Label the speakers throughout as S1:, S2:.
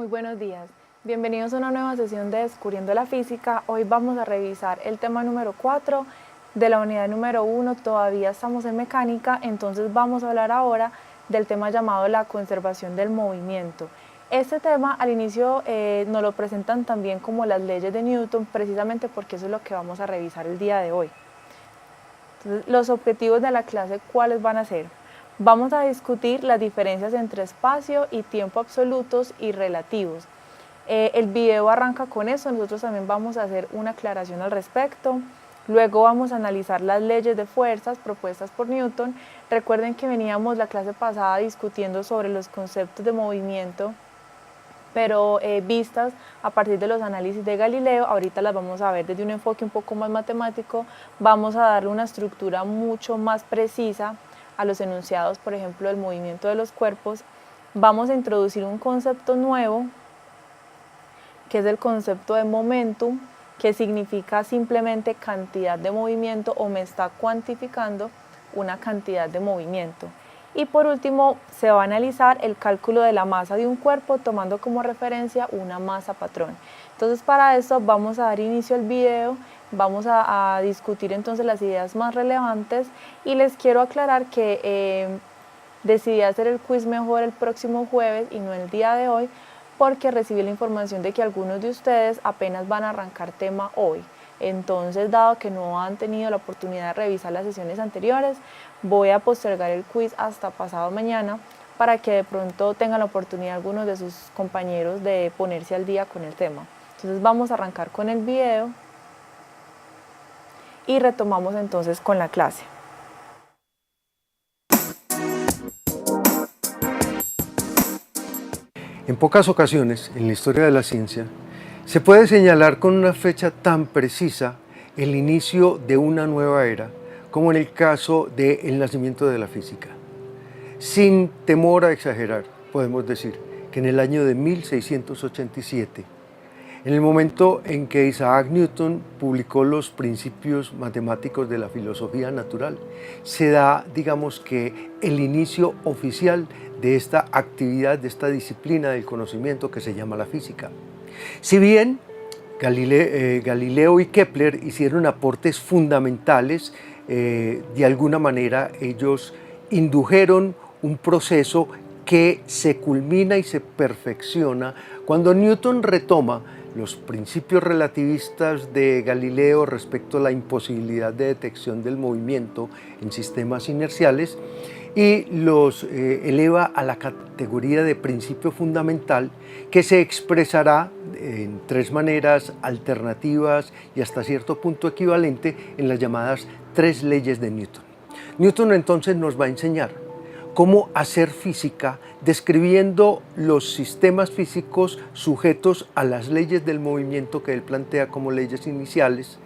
S1: Muy buenos días. Bienvenidos a una nueva sesión de Descubriendo la Física. Hoy vamos a revisar el tema número 4 de la unidad número 1. Todavía estamos en mecánica, entonces vamos a hablar ahora del tema llamado la conservación del movimiento. Este tema al inicio nos lo presentan también como las leyes de Newton, precisamente porque eso es lo que vamos a revisar el día de hoy. Entonces, los objetivos de la clase, ¿cuáles van a ser? Vamos a discutir las diferencias entre espacio y tiempo absolutos y relativos. El video arranca con eso, nosotros también vamos a hacer una aclaración al respecto. Luego vamos a analizar las leyes de fuerzas propuestas por Newton. Recuerden que veníamos la clase pasada discutiendo sobre los conceptos de movimiento, pero vistas a partir de los análisis de Galileo. Ahorita las vamos a ver desde un enfoque un poco más matemático. Vamos a darle una estructura mucho más precisa a los enunciados, por ejemplo, del movimiento de los cuerpos. Vamos a introducir un concepto nuevo, que es el concepto de momentum, que significa simplemente cantidad de movimiento o me está cuantificando una cantidad de movimiento. Y por último, se va a analizar el cálculo de la masa de un cuerpo tomando como referencia una masa patrón. Entonces, para eso vamos a dar inicio al video, vamos a discutir entonces las ideas más relevantes y les quiero aclarar que decidí hacer el quiz mejor el próximo jueves y no el día de hoy, porque recibí la información de que algunos de ustedes apenas van a arrancar tema hoy. Entonces, dado que no han tenido la oportunidad de revisar las sesiones anteriores, voy a postergar el quiz hasta pasado mañana para que de pronto tengan la oportunidad algunos de sus compañeros de ponerse al día con el tema. Entonces vamos a arrancar con el video y retomamos entonces con la clase.
S2: En pocas ocasiones en la historia de la ciencia se puede señalar con una fecha tan precisa el inicio de una nueva era, como en el caso del nacimiento de la física. Sin temor a exagerar, podemos decir que en el año de 1687, en el momento en que Isaac Newton publicó los principios matemáticos de la filosofía natural, se da, digamos que, el inicio oficial de esta actividad, de esta disciplina del conocimiento que se llama la física. Si bien Galileo y Kepler hicieron aportes fundamentales, de alguna manera ellos indujeron un proceso que se culmina y se perfecciona cuando Newton retoma los principios relativistas de Galileo respecto a la imposibilidad de detección del movimiento en sistemas inerciales y los eleva a la categoría de principio fundamental, que se expresará en tres maneras alternativas y hasta cierto punto equivalente en las llamadas tres leyes de Newton. Newton entonces nos va a enseñar cómo hacer física describiendo los sistemas físicos sujetos a las leyes del movimiento que él plantea como leyes iniciales,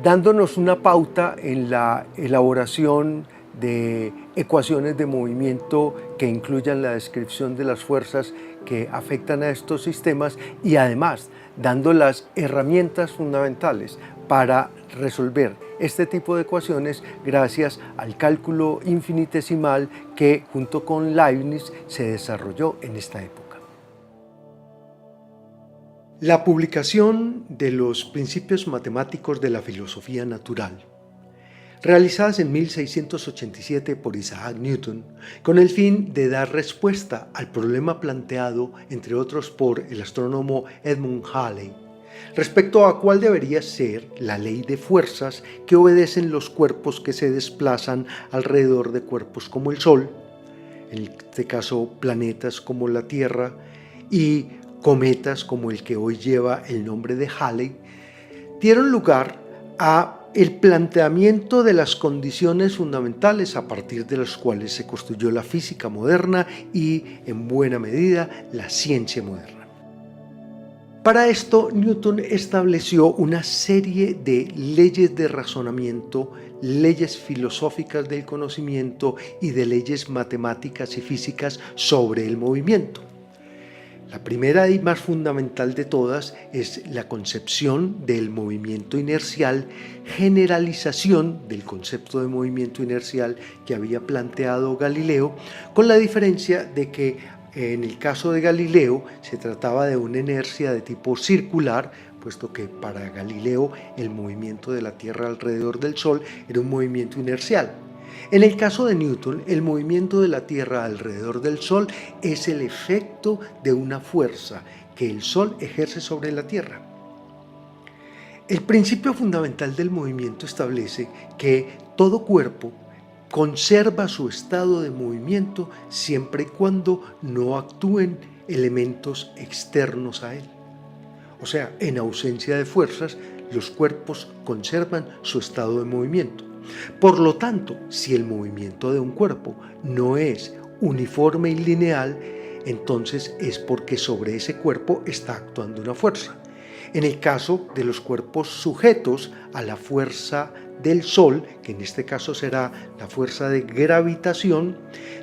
S2: dándonos una pauta en la elaboración de ecuaciones de movimiento que incluyan la descripción de las fuerzas que afectan a estos sistemas y además dando las herramientas fundamentales para resolver este tipo de ecuaciones gracias al cálculo infinitesimal que junto con Leibniz se desarrolló en esta época. La publicación de los principios matemáticos de la filosofía natural, realizadas en 1687 por Isaac Newton, con el fin de dar respuesta al problema planteado, entre otros, por el astrónomo Edmund Halley, respecto a cuál debería ser la ley de fuerzas que obedecen los cuerpos que se desplazan alrededor de cuerpos como el Sol, en este caso planetas como la Tierra y cometas como el que hoy lleva el nombre de Halley, dieron lugar a el planteamiento de las condiciones fundamentales a partir de las cuales se construyó la física moderna y, en buena medida, la ciencia moderna. Para esto, Newton estableció una serie de leyes de razonamiento, leyes filosóficas del conocimiento y de leyes matemáticas y físicas sobre el movimiento. La primera y más fundamental de todas es la concepción del movimiento inercial, generalización del concepto de movimiento inercial que había planteado Galileo, con la diferencia de que En el caso de Galileo se trataba de una inercia de tipo circular, puesto que para Galileo el movimiento de la Tierra alrededor del Sol era un movimiento inercial. En el caso de Newton, el movimiento de la Tierra alrededor del Sol es el efecto de una fuerza que el Sol ejerce sobre la Tierra. El principio fundamental del movimiento establece que todo cuerpo conserva su estado de movimiento siempre y cuando no actúen elementos externos a él. O sea, en ausencia de fuerzas, los cuerpos conservan su estado de movimiento. Por lo tanto, si el movimiento de un cuerpo no es uniforme y lineal, entonces es porque sobre ese cuerpo está actuando una fuerza. En el caso de los cuerpos sujetos a la fuerza del Sol, que en este caso será la fuerza de gravitación,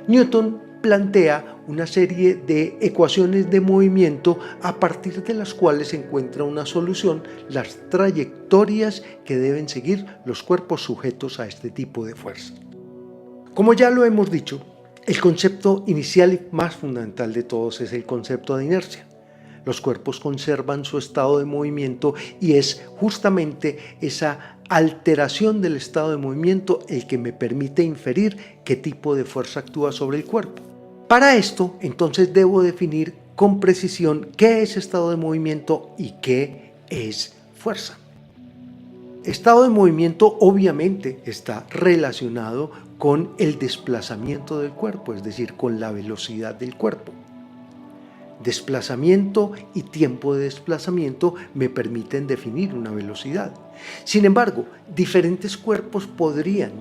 S2: Newton plantea una serie de ecuaciones de movimiento a partir de las cuales se encuentra una solución, las trayectorias que deben seguir los cuerpos sujetos a este tipo de fuerza. Como ya lo hemos dicho, el concepto inicial y más fundamental de todos es el concepto de inercia. Los cuerpos conservan su estado de movimiento y es justamente esa alteración del estado de movimiento el que me permite inferir qué tipo de fuerza actúa sobre el cuerpo. Para esto, entonces debo definir con precisión qué es estado de movimiento y qué es fuerza. Estado de movimiento obviamente está relacionado con el desplazamiento del cuerpo, es decir, con la velocidad del cuerpo. Desplazamiento y tiempo de desplazamiento me permiten definir una velocidad. Sin embargo, diferentes cuerpos podrían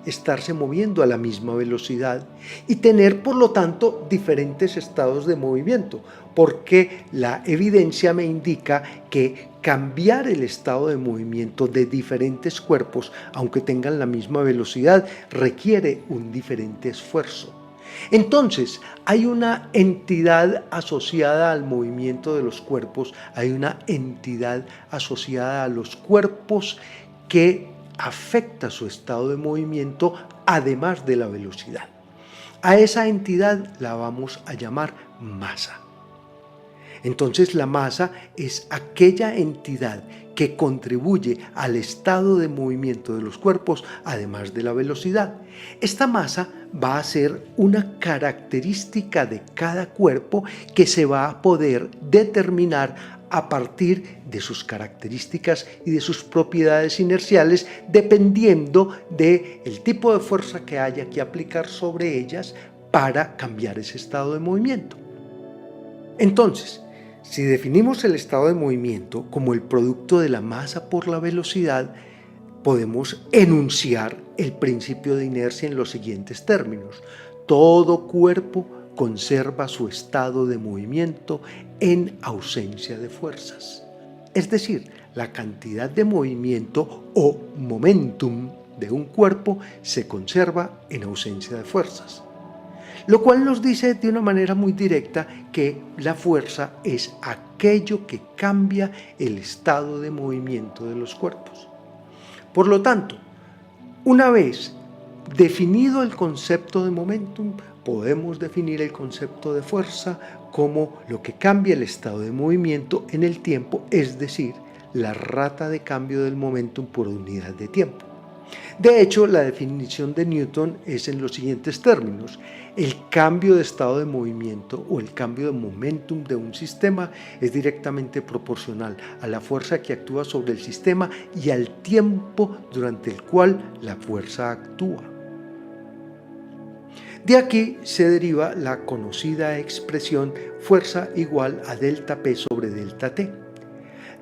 S2: estarse moviendo a la misma velocidad y tener, por lo tanto, diferentes estados de movimiento, porque la evidencia me indica que cambiar el estado de movimiento de diferentes cuerpos, aunque tengan la misma velocidad, requiere un diferente esfuerzo. Entonces, hay una entidad asociada al movimiento de los cuerpos, hay una entidad asociada a los cuerpos que afecta su estado de movimiento además de la velocidad. A esa entidad la vamos a llamar masa. Entonces, la masa es aquella entidad que contribuye al estado de movimiento de los cuerpos, además de la velocidad. Esta masa va a ser una característica de cada cuerpo que se va a poder determinar a partir de sus características y de sus propiedades inerciales, dependiendo del tipo de fuerza que haya que aplicar sobre ellas para cambiar ese estado de movimiento. Entonces, si definimos el estado de movimiento como el producto de la masa por la velocidad, podemos enunciar el principio de inercia en los siguientes términos. Todo cuerpo conserva su estado de movimiento en ausencia de fuerzas. Es decir, la cantidad de movimiento o momentum de un cuerpo se conserva en ausencia de fuerzas. Lo cual nos dice de una manera muy directa que la fuerza es aquello que cambia el estado de movimiento de los cuerpos. Por lo tanto, una vez definido el concepto de momentum, podemos definir el concepto de fuerza como lo que cambia el estado de movimiento en el tiempo, es decir, la rata de cambio del momentum por unidad de tiempo. De hecho, la definición de Newton es en los siguientes términos. El cambio de estado de movimiento o el cambio de momentum de un sistema es directamente proporcional a la fuerza que actúa sobre el sistema y al tiempo durante el cual la fuerza actúa. De aquí se deriva la conocida expresión fuerza igual a delta P sobre delta T.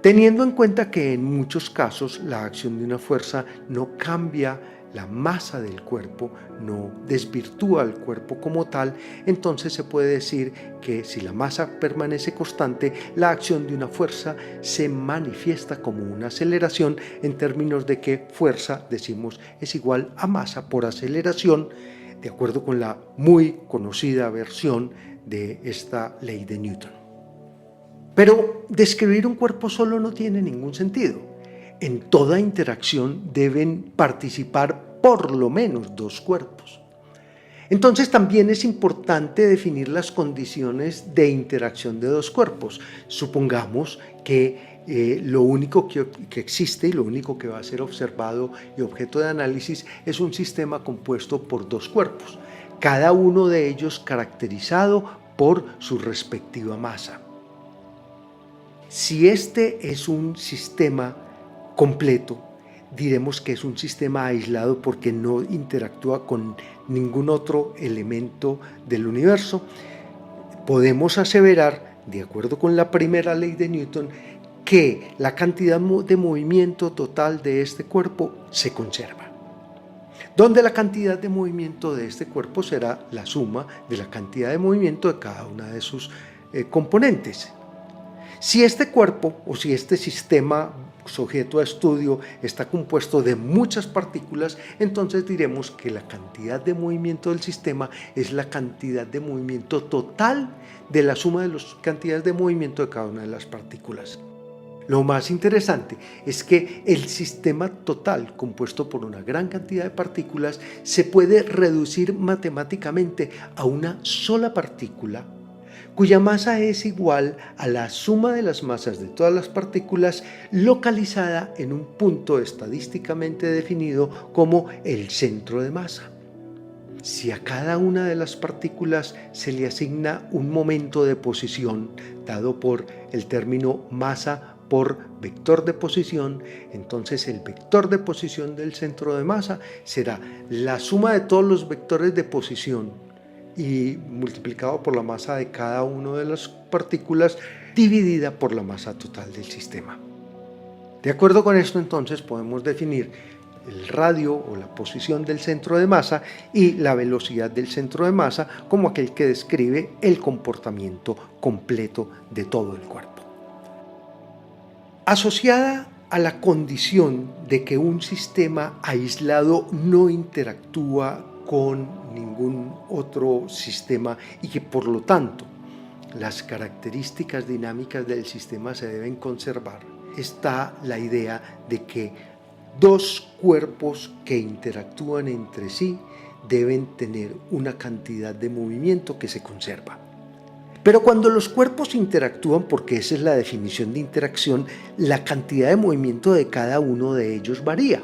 S2: Teniendo en cuenta que en muchos casos la acción de una fuerza no cambia la masa del cuerpo, no desvirtúa al cuerpo como tal, entonces se puede decir que si la masa permanece constante, la acción de una fuerza se manifiesta como una aceleración, en términos de que fuerza, decimos, es igual a masa por aceleración, de acuerdo con la muy conocida versión de esta ley de Newton. Pero describir un cuerpo solo no tiene ningún sentido. En toda interacción deben participar por lo menos dos cuerpos. Entonces también es importante definir las condiciones de interacción de dos cuerpos. Supongamos que lo único que existe y lo único que va a ser observado y objeto de análisis es un sistema compuesto por dos cuerpos, cada uno de ellos caracterizado por su respectiva masa. Si este es un sistema completo, diremos que es un sistema aislado porque no interactúa con ningún otro elemento del universo. Podemos aseverar, de acuerdo con la primera ley de Newton, que la cantidad de movimiento total de este cuerpo se conserva, donde la cantidad de movimiento de este cuerpo será la suma de la cantidad de movimiento de cada una de sus componentes. Si este cuerpo o si este sistema sujeto a estudio está compuesto de muchas partículas, entonces diremos que la cantidad de movimiento del sistema es la cantidad de movimiento total de la suma de las cantidades de movimiento de cada una de las partículas. Lo más interesante es que el sistema total, compuesto por una gran cantidad de partículas, se puede reducir matemáticamente a una sola partícula, cuya masa es igual a la suma de las masas de todas las partículas localizada en un punto estadísticamente definido como el centro de masa. Si a cada una de las partículas se le asigna un momento de posición dado por el término masa por vector de posición, entonces el vector de posición del centro de masa será la suma de todos los vectores de posición y multiplicado por la masa de cada una de las partículas dividida por la masa total del sistema. De acuerdo con esto, entonces podemos definir el radio o la posición del centro de masa y la velocidad del centro de masa como aquel que describe el comportamiento completo de todo el cuerpo. Asociada a la condición de que un sistema aislado no interactúa con ningún otro sistema y que por lo tanto las características dinámicas del sistema se deben conservar, está la idea de que dos cuerpos que interactúan entre sí deben tener una cantidad de movimiento que se conserva. Pero cuando los cuerpos interactúan, porque esa es la definición de interacción, la cantidad de movimiento de cada uno de ellos varía,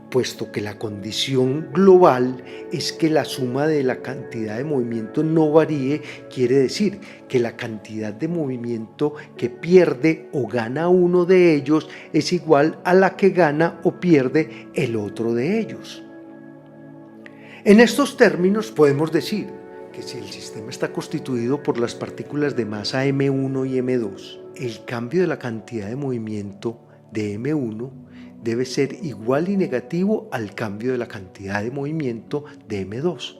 S2: puesto que la condición global es que la suma de la cantidad de movimiento no varíe. Quiere decir que la cantidad de movimiento que pierde o gana uno de ellos es igual a la que gana o pierde el otro de ellos. En estos términos podemos decir que si el sistema está constituido por las partículas de masa M1 y M2, el cambio de la cantidad de movimiento de M1 debe ser igual y negativo al cambio de la cantidad de movimiento de M2.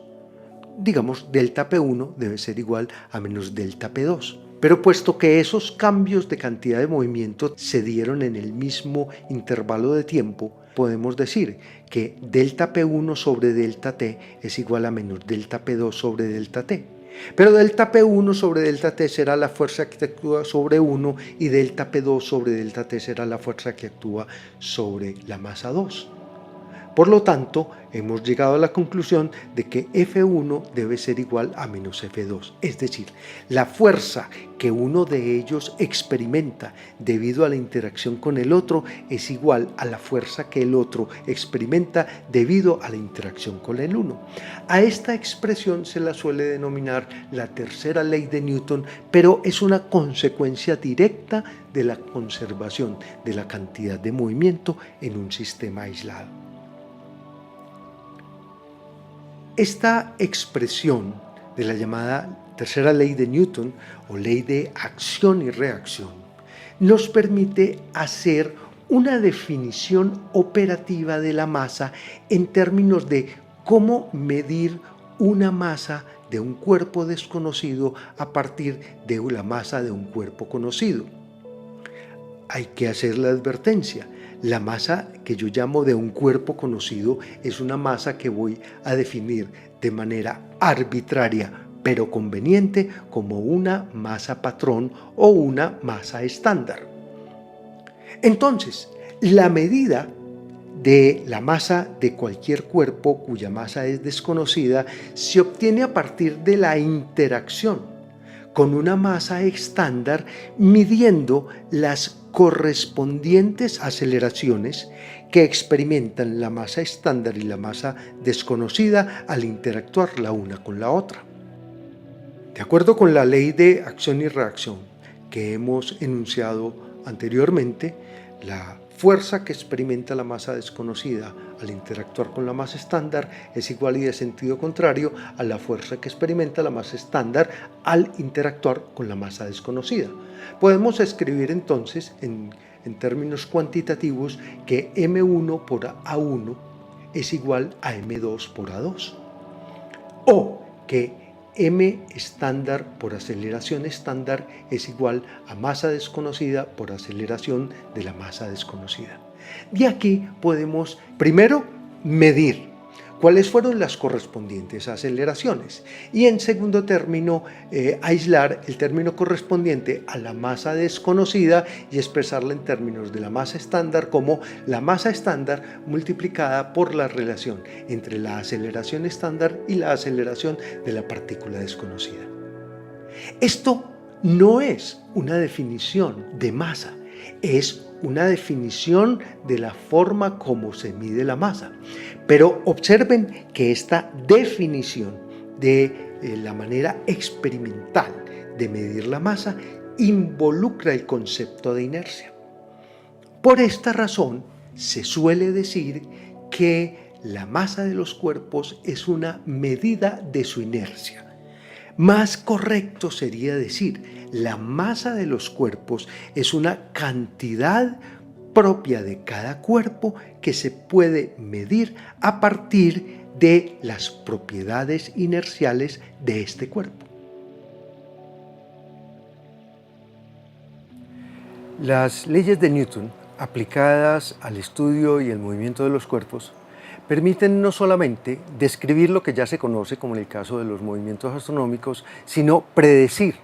S2: Digamos, delta P1 debe ser igual a menos delta P2. Pero puesto que esos cambios de cantidad de movimiento se dieron en el mismo intervalo de tiempo, podemos decir que delta P1 sobre delta T es igual a menos delta P2 sobre delta T. Pero delta P1 sobre delta T será la fuerza que actúa sobre 1 y delta P2 sobre delta T será la fuerza que actúa sobre la masa 2. Por lo tanto, hemos llegado a la conclusión de que F1 debe ser igual a menos F2, es decir, la fuerza que uno de ellos experimenta debido a la interacción con el otro es igual a la fuerza que el otro experimenta debido a la interacción con el uno. A esta expresión se la suele denominar la tercera ley de Newton, pero es una consecuencia directa de la conservación de la cantidad de movimiento en un sistema aislado. Esta expresión de la llamada tercera ley de Newton o ley de acción y reacción nos permite hacer una definición operativa de la masa en términos de cómo medir una masa de un cuerpo desconocido a partir de la masa de un cuerpo conocido. Hay que hacer la advertencia. La masa que yo llamo de un cuerpo conocido es una masa que voy a definir de manera arbitraria pero conveniente como una masa patrón o una masa estándar. Entonces, la medida de la masa de cualquier cuerpo cuya masa es desconocida se obtiene a partir de la interacción con una masa estándar midiendo las correspondientes aceleraciones que experimentan la masa estándar y la masa desconocida al interactuar la una con la otra. De acuerdo con la ley de acción y reacción que hemos enunciado anteriormente, la fuerza que experimenta la masa desconocida al interactuar con la masa estándar es igual y de sentido contrario a la fuerza que experimenta la masa estándar al interactuar con la masa desconocida. Podemos escribir entonces en términos cuantitativos que M1 por A1 es igual a M2 por A2, o que M estándar por aceleración estándar es igual a masa desconocida por aceleración de la masa desconocida. De aquí podemos primero medir cuáles fueron las correspondientes aceleraciones y en segundo término aislar el término correspondiente a la masa desconocida y expresarla en términos de la masa estándar como la masa estándar multiplicada por la relación entre la aceleración estándar y la aceleración de la partícula desconocida. Esto no es una definición de masa, es una definición de la forma como se mide la masa. Pero observen que esta definición de la manera experimental de medir la masa involucra el concepto de inercia. Por esta razón, se suele decir que la masa de los cuerpos es una medida de su inercia. Más correcto sería decir, la masa de los cuerpos es una cantidad propia de cada cuerpo que se puede medir a partir de las propiedades inerciales de este cuerpo. Las leyes de Newton, aplicadas al estudio y el movimiento de los cuerpos, permiten no solamente describir lo que ya se conoce, como en el caso de los movimientos astronómicos, sino predecir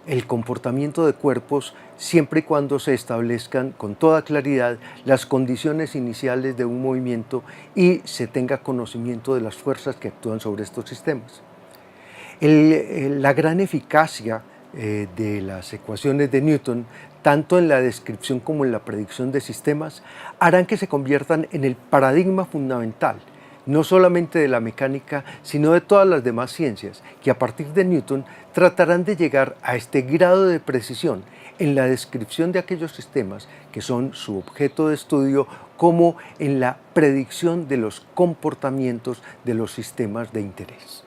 S2: el comportamiento de cuerpos siempre y cuando se establezcan con toda claridad las condiciones iniciales de un movimiento y se tenga conocimiento de las fuerzas que actúan sobre estos sistemas. La gran eficacia de las ecuaciones de Newton, tanto en la descripción como en la predicción de sistemas, harán que se conviertan en el paradigma fundamental, no solamente de la mecánica, sino de todas las demás ciencias, que a partir de Newton tratarán de llegar a este grado de precisión en la descripción de aquellos sistemas que son su objeto de estudio, como en la predicción de los comportamientos de los sistemas de interés.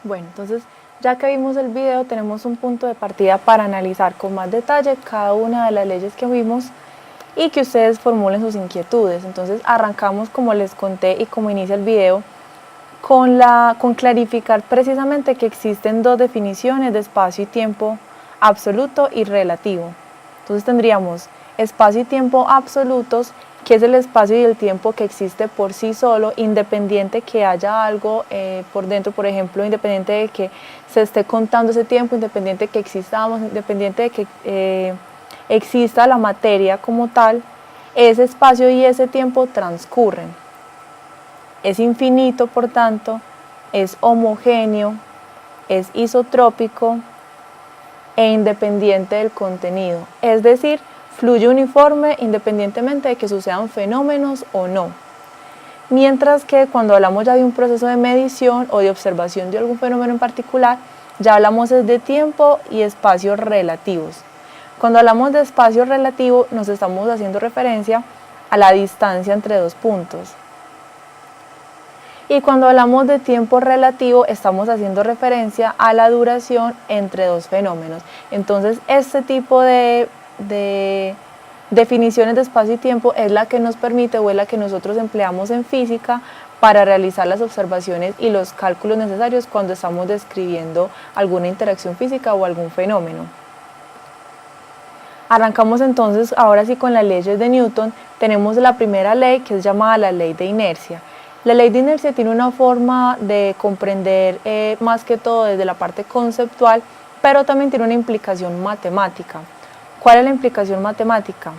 S1: Bueno, entonces ya que vimos el video, tenemos un punto de partida para analizar con más detalle cada una de las leyes que vimos y que ustedes formulen sus inquietudes. Entonces arrancamos, como les conté y como inicia el video, con clarificar precisamente que existen dos definiciones de espacio y tiempo absoluto y relativo. Entonces tendríamos espacio y tiempo absolutos, que es el espacio y el tiempo que existe por sí solo, independiente que haya algo por dentro, por ejemplo, independiente de que se esté contando ese tiempo, independiente de que existamos, independiente de que exista la materia como tal, ese espacio y ese tiempo transcurren. Es infinito, por tanto, es homogéneo, es isotrópico e independiente del contenido, es decir, fluye uniforme independientemente de que sucedan fenómenos o no. Mientras que cuando hablamos ya de un proceso de medición o de observación de algún fenómeno en particular, ya hablamos de tiempo y espacios relativos. Cuando hablamos de espacio relativo, nos estamos haciendo referencia a la distancia entre dos puntos. Y cuando hablamos de tiempo relativo, estamos haciendo referencia a la duración entre dos fenómenos. Entonces, este tipo de definiciones de espacio y tiempo es la que nos permite o es la que nosotros empleamos en física para realizar las observaciones y los cálculos necesarios cuando estamos describiendo alguna interacción física o algún fenómeno. Arrancamos entonces ahora sí con las leyes de Newton. Tenemos la primera ley, que es llamada la ley de inercia. La ley de inercia tiene una forma de comprender más que todo desde la parte conceptual, pero también tiene una implicación matemática. ¿Cuál es la implicación matemática?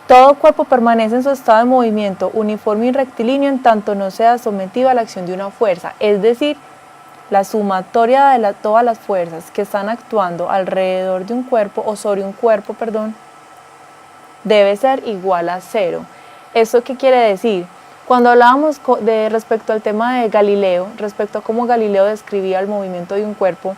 S1: Todo cuerpo permanece en su estado de movimiento uniforme y rectilíneo en tanto no sea sometido a la acción de una fuerza, es decir, la sumatoria de todas las fuerzas que están actuando alrededor de un cuerpo o sobre un cuerpo, debe ser igual a cero. ¿Esto qué quiere decir? Cuando hablábamos respecto al tema de Galileo, respecto a cómo Galileo describía el movimiento de un cuerpo,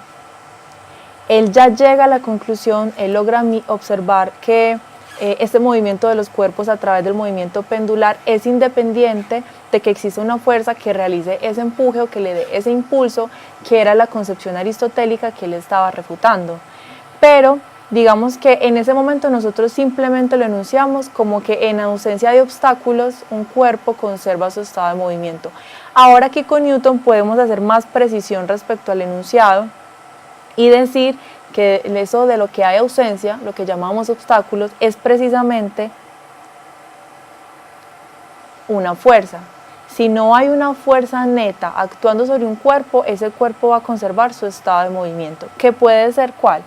S1: él ya llega a la conclusión, él logra observar que este movimiento de los cuerpos a través del movimiento pendular es independiente de que exista una fuerza que realice ese empuje o que le dé ese impulso, que era la concepción aristotélica que él estaba refutando. Pero digamos que en ese momento nosotros simplemente lo enunciamos como que en ausencia de obstáculos un cuerpo conserva su estado de movimiento. Ahora aquí con Newton podemos hacer más precisión respecto al enunciado y decir que eso de lo que hay ausencia, lo que llamamos obstáculos, es precisamente una fuerza. Si no hay una fuerza neta actuando sobre un cuerpo, ese cuerpo va a conservar su estado de movimiento. ¿Qué puede ser cuál?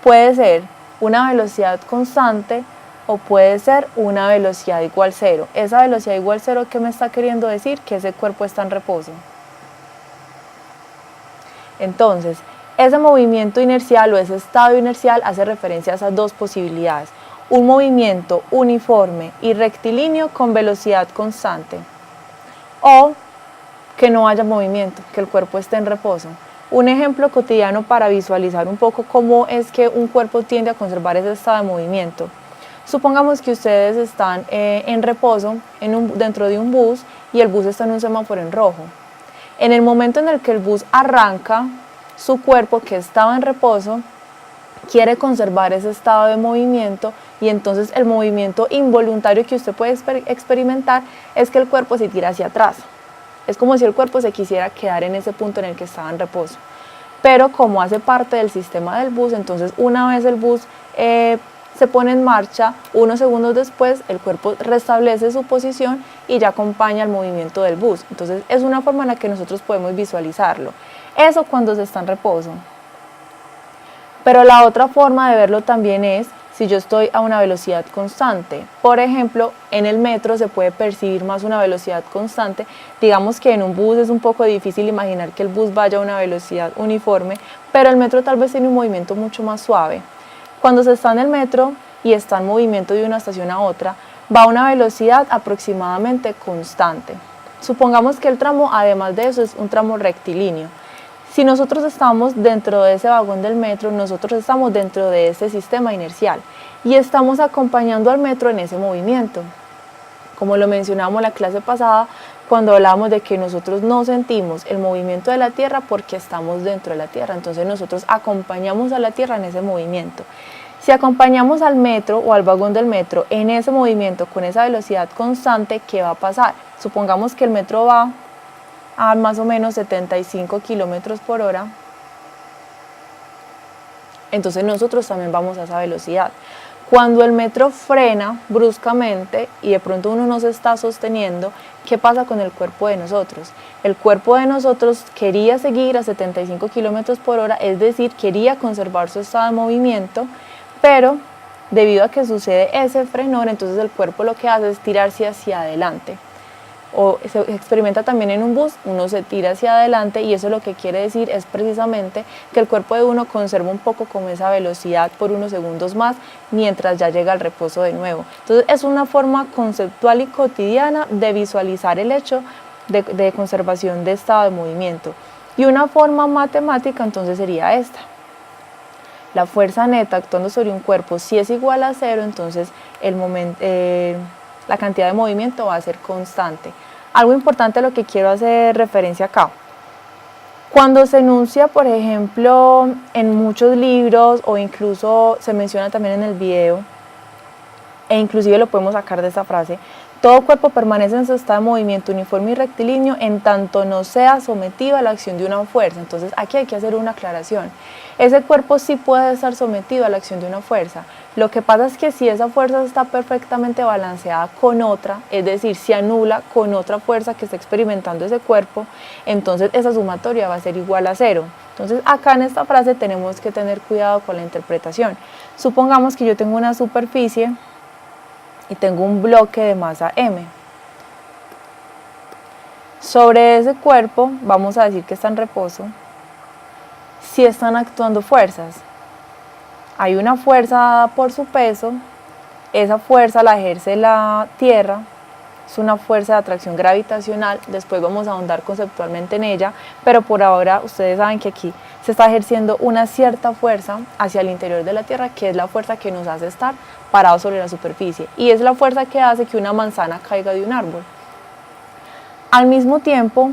S1: Puede ser una velocidad constante o puede ser una velocidad igual cero. Esa velocidad igual cero, ¿qué me está queriendo decir? Que ese cuerpo está en reposo. Entonces, ese movimiento inercial o ese estado inercial hace referencia a esas dos posibilidades. Un movimiento uniforme y rectilíneo con velocidad constante. O que no haya movimiento, que el cuerpo esté en reposo. Un ejemplo cotidiano para visualizar un poco cómo es que un cuerpo tiende a conservar ese estado de movimiento. Supongamos que ustedes están en reposo dentro de un bus y el bus está en un semáforo en rojo. En el momento en el que el bus arranca, su cuerpo, que estaba en reposo, quiere conservar ese estado de movimiento y entonces el movimiento involuntario que usted puede experimentar es que el cuerpo se tira hacia atrás. Es como si el cuerpo se quisiera quedar en ese punto en el que estaba en reposo. Pero como hace parte del sistema del bus, entonces una vez el bus se pone en marcha, unos segundos después el cuerpo restablece su posición y ya acompaña el movimiento del bus. Entonces es una forma en la que nosotros podemos visualizarlo. Eso cuando se está en reposo. Pero la otra forma de verlo también es si yo estoy a una velocidad constante. Por ejemplo, en el metro se puede percibir más una velocidad constante. Digamos que en un bus es un poco difícil imaginar que el bus vaya a una velocidad uniforme, pero el metro tal vez tiene un movimiento mucho más suave. Cuando se está en el metro y está en movimiento de una estación a otra, va a una velocidad aproximadamente constante. Supongamos que el tramo, además de eso, es un tramo rectilíneo. Si nosotros estamos dentro de ese vagón del metro, nosotros estamos dentro de ese sistema inercial y estamos acompañando al metro en ese movimiento. Como lo mencionamos en la clase pasada, cuando hablamos de que nosotros no sentimos el movimiento de la Tierra porque estamos dentro de la Tierra, entonces nosotros acompañamos a la Tierra en ese movimiento. Si acompañamos al metro o al vagón del metro en ese movimiento con esa velocidad constante, ¿qué va a pasar? Supongamos que el metro va a más o menos 75 kilómetros por hora, entonces nosotros también vamos a esa velocidad. Cuando el metro frena bruscamente y de pronto uno no se está sosteniendo, ¿qué pasa con el cuerpo de nosotros? El cuerpo de nosotros quería seguir a 75 kilómetros por hora, es decir, quería conservar su estado de movimiento, pero debido a que sucede ese frenón, entonces el cuerpo lo que hace es tirarse hacia adelante. O se experimenta también en un bus, uno se tira hacia adelante y eso lo que quiere decir es precisamente que el cuerpo de uno conserva un poco como esa velocidad por unos segundos más mientras ya llega al reposo de nuevo. Entonces es una forma conceptual y cotidiana de visualizar el hecho de conservación de estado de movimiento. Y una forma matemática entonces sería esta. La fuerza neta actuando sobre un cuerpo si es igual a cero, entonces la cantidad de movimiento va a ser constante. Algo importante a lo que quiero hacer referencia acá. Cuando se enuncia, por ejemplo, en muchos libros o incluso se menciona también en el video, e inclusive lo podemos sacar de esta frase, todo cuerpo permanece en su estado de movimiento uniforme y rectilíneo en tanto no sea sometido a la acción de una fuerza. Entonces aquí hay que hacer una aclaración. Ese cuerpo sí puede estar sometido a la acción de una fuerza. Lo que pasa es que si esa fuerza está perfectamente balanceada con otra, es decir, se anula con otra fuerza que está experimentando ese cuerpo, entonces esa sumatoria va a ser igual a cero. Entonces acá en esta frase tenemos que tener cuidado con la interpretación. Supongamos que yo tengo una superficie y tengo un bloque de masa M. Sobre ese cuerpo vamos a decir que está en reposo si están actuando fuerzas. Hay una fuerza dada por su peso, esa fuerza la ejerce la Tierra, es una fuerza de atracción gravitacional, después vamos a ahondar conceptualmente en ella, pero por ahora ustedes saben que aquí se está ejerciendo una cierta fuerza hacia el interior de la Tierra, que es la fuerza que nos hace estar parados sobre la superficie, y es la fuerza que hace que una manzana caiga de un árbol. Al mismo tiempo,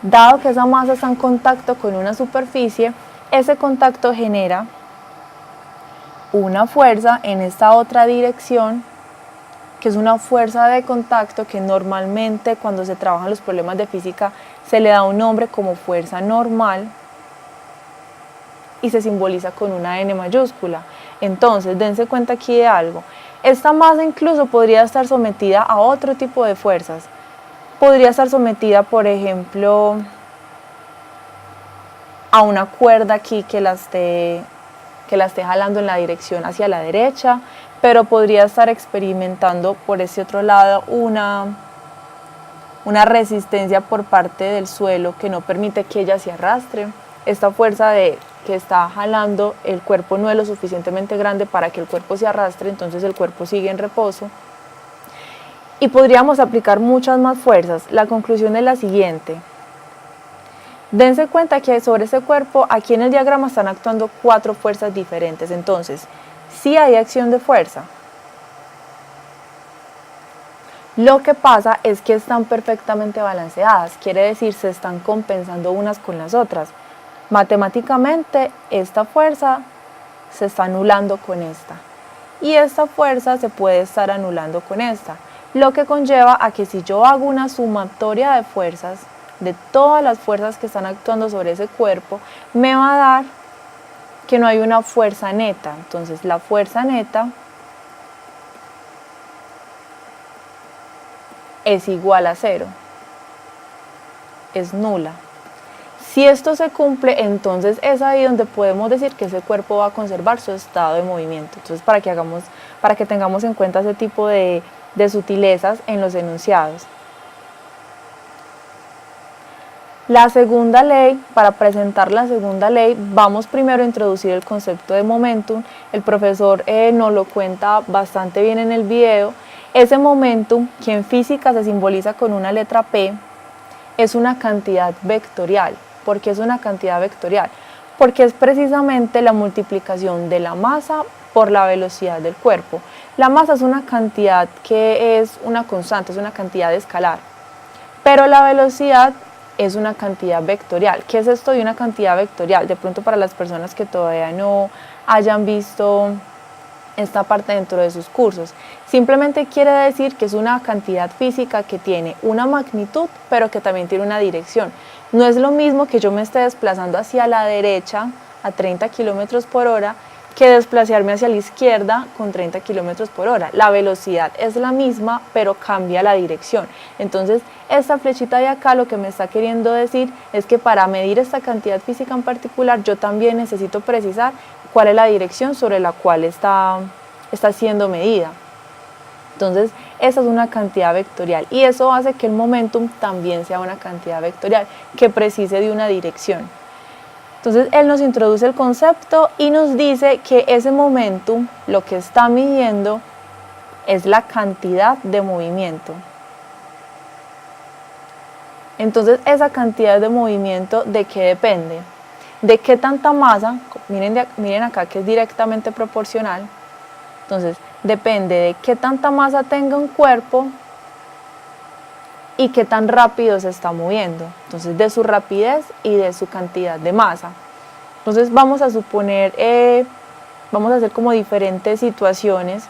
S1: dado que esa masa está en contacto con una superficie, ese contacto genera una fuerza en esta otra dirección, que es una fuerza de contacto que normalmente cuando se trabajan los problemas de física se le da un nombre como fuerza normal y se simboliza con una N mayúscula. Entonces, dense cuenta aquí de algo. Esta masa incluso podría estar sometida a otro tipo de fuerzas. Podría estar sometida, por ejemplo, a una cuerda aquí que la esté jalando en la dirección hacia la derecha, pero podría estar experimentando por ese otro lado una resistencia por parte del suelo que no permite que ella se arrastre. Esta fuerza que está jalando el cuerpo no es lo suficientemente grande para que el cuerpo se arrastre, entonces el cuerpo sigue en reposo. Y podríamos aplicar muchas más fuerzas. La conclusión es la siguiente. Dense cuenta que sobre ese cuerpo, aquí en el diagrama están actuando 4 fuerzas diferentes. Entonces, sí hay acción de fuerza. Lo que pasa es que están perfectamente balanceadas, quiere decir se están compensando unas con las otras. Matemáticamente, esta fuerza se está anulando con esta y esta fuerza se puede estar anulando con esta, lo que conlleva a que si yo hago una sumatoria de fuerzas, de todas las fuerzas que están actuando sobre ese cuerpo, me va a dar que no hay una fuerza neta. Entonces la fuerza neta es igual a 0, es nula. Si esto se cumple, entonces es ahí donde podemos decir que ese cuerpo va a conservar su estado de movimiento. Entonces para que tengamos en cuenta ese tipo de sutilezas en los enunciados. La segunda ley, para presentar la segunda ley, vamos primero a introducir el concepto de momentum. El profesor nos lo cuenta bastante bien en el video. Ese momentum, que en física se simboliza con una letra P, es una cantidad vectorial. ¿Por qué es una cantidad vectorial? Porque es precisamente la multiplicación de la masa por la velocidad del cuerpo. La masa es una cantidad que es una constante, es una cantidad escalar, pero la velocidad es una cantidad vectorial. ¿Qué es esto de una cantidad vectorial? De pronto para las personas que todavía no hayan visto esta parte dentro de sus cursos, simplemente quiere decir que es una cantidad física que tiene una magnitud, pero que también tiene una dirección. No es lo mismo que yo me esté desplazando hacia la derecha a 30 km por hora que desplazarme hacia la izquierda con 30 km por hora. La velocidad es la misma, pero cambia la dirección. Entonces, esta flechita de acá lo que me está queriendo decir es que para medir esta cantidad física en particular, yo también necesito precisar cuál es la dirección sobre la cual está siendo medida. Entonces, esa es una cantidad vectorial y eso hace que el momentum también sea una cantidad vectorial que precise de una dirección. Entonces, él nos introduce el concepto y nos dice que ese momentum, lo que está midiendo, es la cantidad de movimiento. Entonces, esa cantidad de movimiento, ¿de qué depende? De qué tanta masa, miren acá que es directamente proporcional. Entonces, depende de qué tanta masa tenga un cuerpo y qué tan rápido se está moviendo. Entonces, de su rapidez y de su cantidad de masa. Entonces, vamos a suponer, vamos a hacer como diferentes situaciones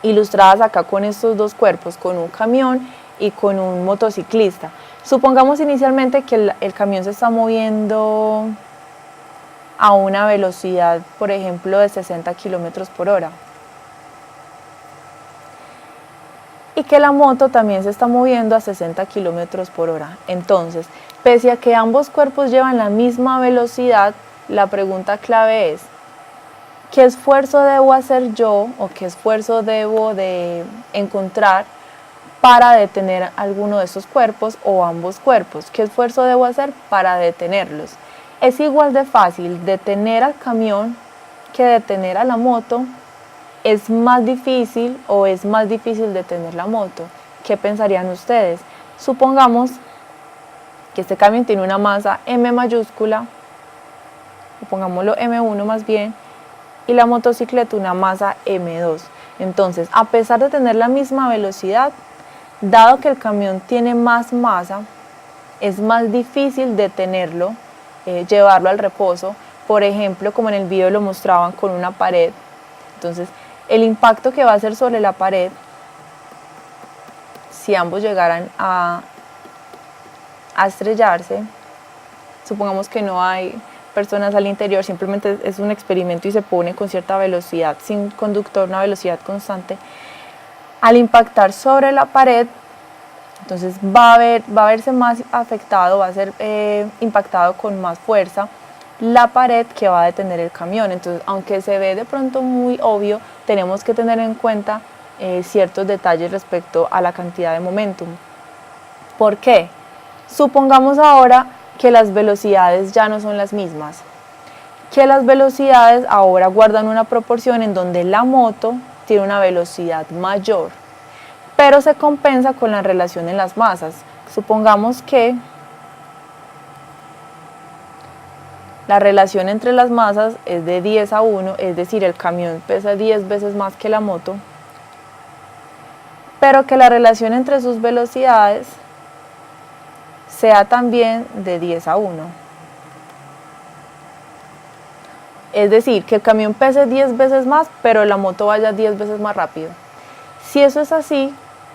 S1: ilustradas acá con estos dos cuerpos, con un camión y con un motociclista. Supongamos inicialmente que el camión se está moviendo a una velocidad, por ejemplo, de 60 km por hora. y que la moto también se está moviendo a 60 kilómetros por hora. Entonces, pese a que ambos cuerpos llevan la misma velocidad, la pregunta clave es: ¿qué esfuerzo debo hacer yo o qué esfuerzo debo de encontrar para detener alguno de estos cuerpos o ambos cuerpos? ¿Qué esfuerzo debo hacer para detenerlos? Es igual de fácil detener al camión que detener a la moto. ¿Es más difícil o es más difícil detener la moto? ¿Qué pensarían ustedes? Supongamos que este camión tiene una masa M mayúscula, o pongámoslo M1 más bien, y la motocicleta una masa M2. Entonces, a pesar de tener la misma velocidad, dado que el camión tiene más masa, es más difícil detenerlo, llevarlo al reposo, por ejemplo, como en el video lo mostraban con una pared. Entonces, el impacto que va a hacer sobre la pared, si ambos llegaran a estrellarse, supongamos que no hay personas al interior, simplemente es un experimento y se pone con cierta velocidad, sin conductor, una velocidad constante, al impactar sobre la pared, entonces va a verse más afectado, va a ser impactado con más fuerza la pared que va a detener el camión. Entonces, aunque se ve de pronto muy obvio, tenemos que tener en cuenta ciertos detalles respecto a la cantidad de momentum. ¿Por qué? Supongamos ahora que las velocidades ya no son las mismas, que las velocidades ahora guardan una proporción en donde la moto tiene una velocidad mayor, pero se compensa con la relación en las masas. Supongamos que la relación entre las masas es de 10:1, es decir, el camión pesa 10 veces más que la moto, pero que la relación entre sus velocidades sea también de 10:1. Es decir, que el camión pese 10 veces más, pero la moto vaya 10 veces más rápido. Si eso es así,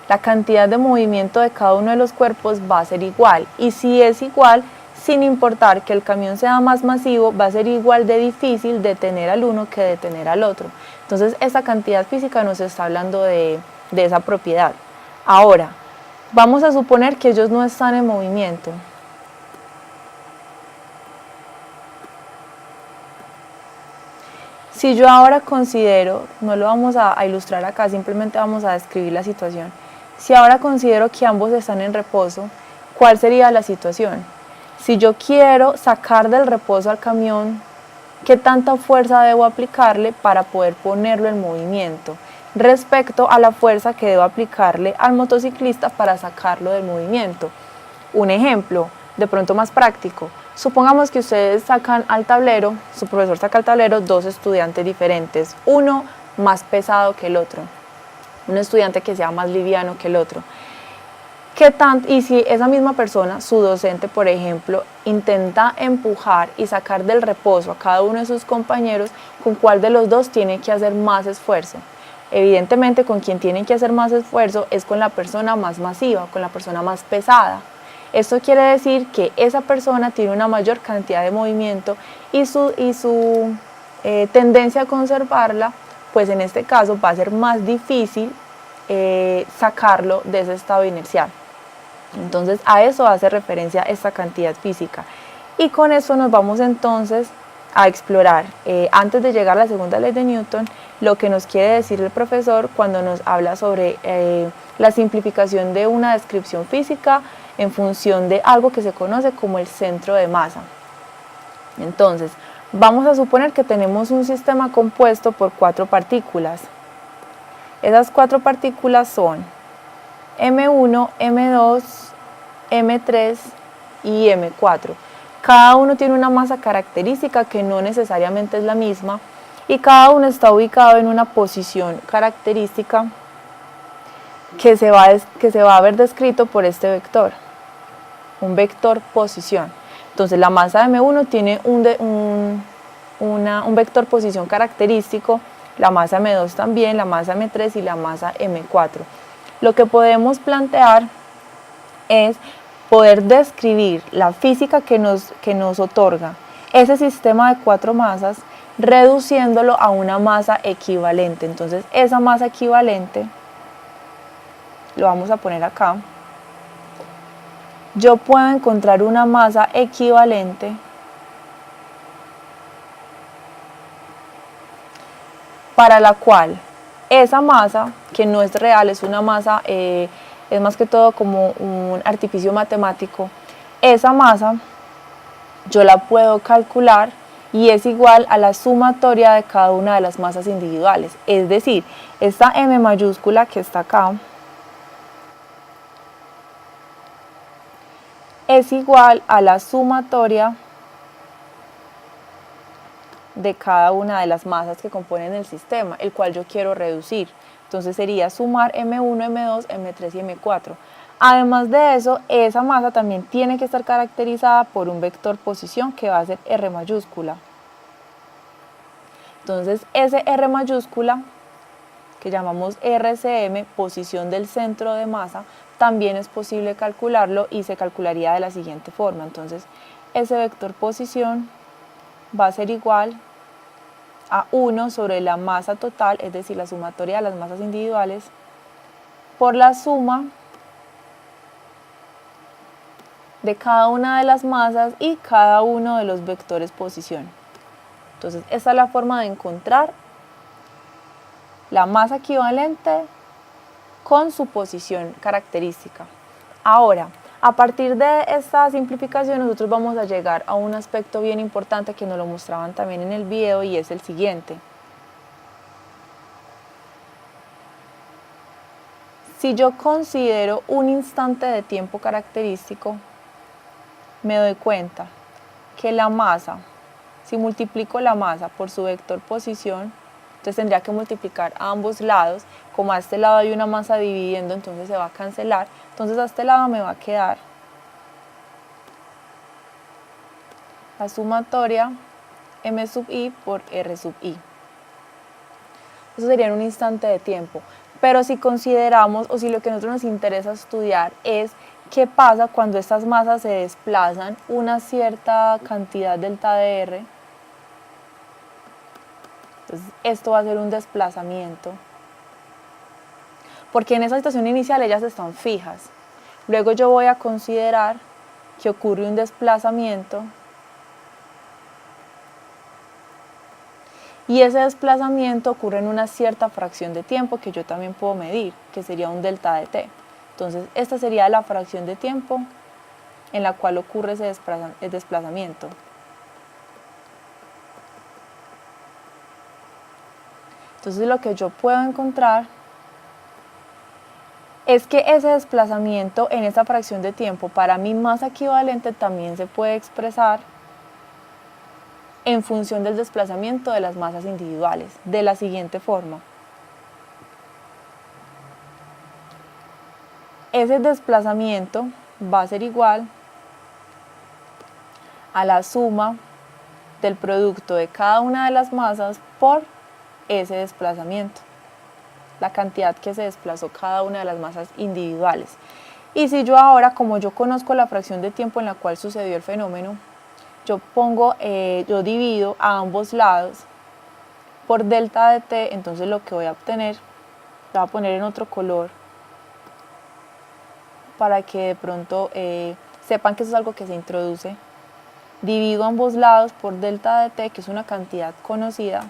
S1: la cantidad de movimiento de cada uno de los cuerpos va a ser igual, y si es igual, sin importar que el camión sea más masivo, va a ser igual de difícil detener al uno que detener al otro. Entonces, esa cantidad física nos está hablando de esa propiedad. Ahora, vamos a suponer que ellos no están en movimiento. Si yo ahora considero, no lo vamos a ilustrar acá, simplemente vamos a describir la situación. Si ahora considero que ambos están en reposo, ¿cuál sería la situación? Si yo quiero sacar del reposo al camión, ¿qué tanta fuerza debo aplicarle para poder ponerlo en movimiento? Respecto a la fuerza que debo aplicarle al motociclista para sacarlo del movimiento. Un ejemplo, de pronto más práctico. Supongamos que ustedes sacan al tablero, su profesor saca al tablero dos estudiantes diferentes, uno más pesado que el otro, un estudiante que sea más liviano que el otro. Y si esa misma persona, su docente por ejemplo, intenta empujar y sacar del reposo a cada uno de sus compañeros, ¿con cuál de los dos tiene que hacer más esfuerzo? Evidentemente con quien tiene que hacer más esfuerzo es con la persona más masiva, con la persona más pesada. Esto quiere decir que esa persona tiene una mayor cantidad de movimiento y su tendencia a conservarla, pues en este caso va a ser más difícil sacarlo de ese estado inercial. Entonces a eso hace referencia esta cantidad física. Y con eso nos vamos entonces a explorar, antes de llegar a la segunda ley de Newton, lo que nos quiere decir el profesor cuando nos habla sobre la simplificación de una descripción física en función de algo que se conoce como el centro de masa. Entonces, vamos a suponer que tenemos un sistema compuesto por 4 partículas. Esas 4 partículas son M1, M2, M3 y M4. Cada uno tiene una masa característica que no necesariamente es la misma y cada uno está ubicado en una posición característica que se va a ver descrito por este vector, un vector posición. Entonces la masa de M1 tiene un vector posición característico, la masa M2 también, la masa M3 y la masa M4. Lo que podemos plantear es poder describir la física que nos otorga ese sistema de 4 masas, reduciéndolo a una masa equivalente. Entonces esa masa equivalente lo vamos a poner acá, yo puedo encontrar una masa equivalente para la cual esa masa, que no es real, es una masa, es más que todo como un artificio matemático, esa masa yo la puedo calcular y es igual a la sumatoria de cada una de las masas individuales. Es decir, esta M mayúscula que está acá es igual a la sumatoria de cada una de las masas que componen el sistema, el cual yo quiero reducir. Entonces sería sumar M1, M2, M3 y M4. Además de eso, esa masa también tiene que estar caracterizada por un vector posición que va a ser R mayúscula. Entonces ese R mayúscula, que llamamos RCM, posición del centro de masa, también es posible calcularlo y se calcularía de la siguiente forma. Entonces ese vector posición va a ser igual a 1 sobre la masa total, es decir, la sumatoria de las masas individuales, por la suma de cada una de las masas y cada uno de los vectores posición. Entonces, esta es la forma de encontrar la masa equivalente con su posición característica. Ahora, a partir de esta simplificación, nosotros vamos a llegar a un aspecto bien importante que nos lo mostraban también en el video, y es el siguiente. Si yo considero un instante de tiempo característico, me doy cuenta que la masa, si multiplico la masa por su vector posición, entonces tendría que multiplicar a ambos lados. Como a este lado hay una masa dividiendo, entonces se va a cancelar. Entonces a este lado me va a quedar la sumatoria M sub i por R sub i. Eso sería en un instante de tiempo. Pero si consideramos, o si lo que a nosotros nos interesa estudiar es qué pasa cuando estas masas se desplazan una cierta cantidad delta de R, entonces esto va a ser un desplazamiento, porque en esa situación inicial ellas están fijas. Luego yo voy a considerar que ocurre un desplazamiento, y ese desplazamiento ocurre en una cierta fracción de tiempo que yo también puedo medir, que sería un delta de t. Entonces esta sería la fracción de tiempo en la cual ocurre ese desplazamiento. Entonces lo que yo puedo encontrar es que ese desplazamiento en esa fracción de tiempo para mi masa equivalente también se puede expresar en función del desplazamiento de las masas individuales, de la siguiente forma. Ese desplazamiento va a ser igual a la suma del producto de cada una de las masas por ese desplazamiento, la cantidad que se desplazó cada una de las masas individuales. Y si yo ahora, como yo conozco la fracción de tiempo en la cual sucedió el fenómeno, yo divido a ambos lados por delta de t, entonces lo que voy a obtener, lo voy a poner en otro color para que de pronto sepan que eso es algo que se introduce. Divido ambos lados por delta de t, que es una cantidad conocida,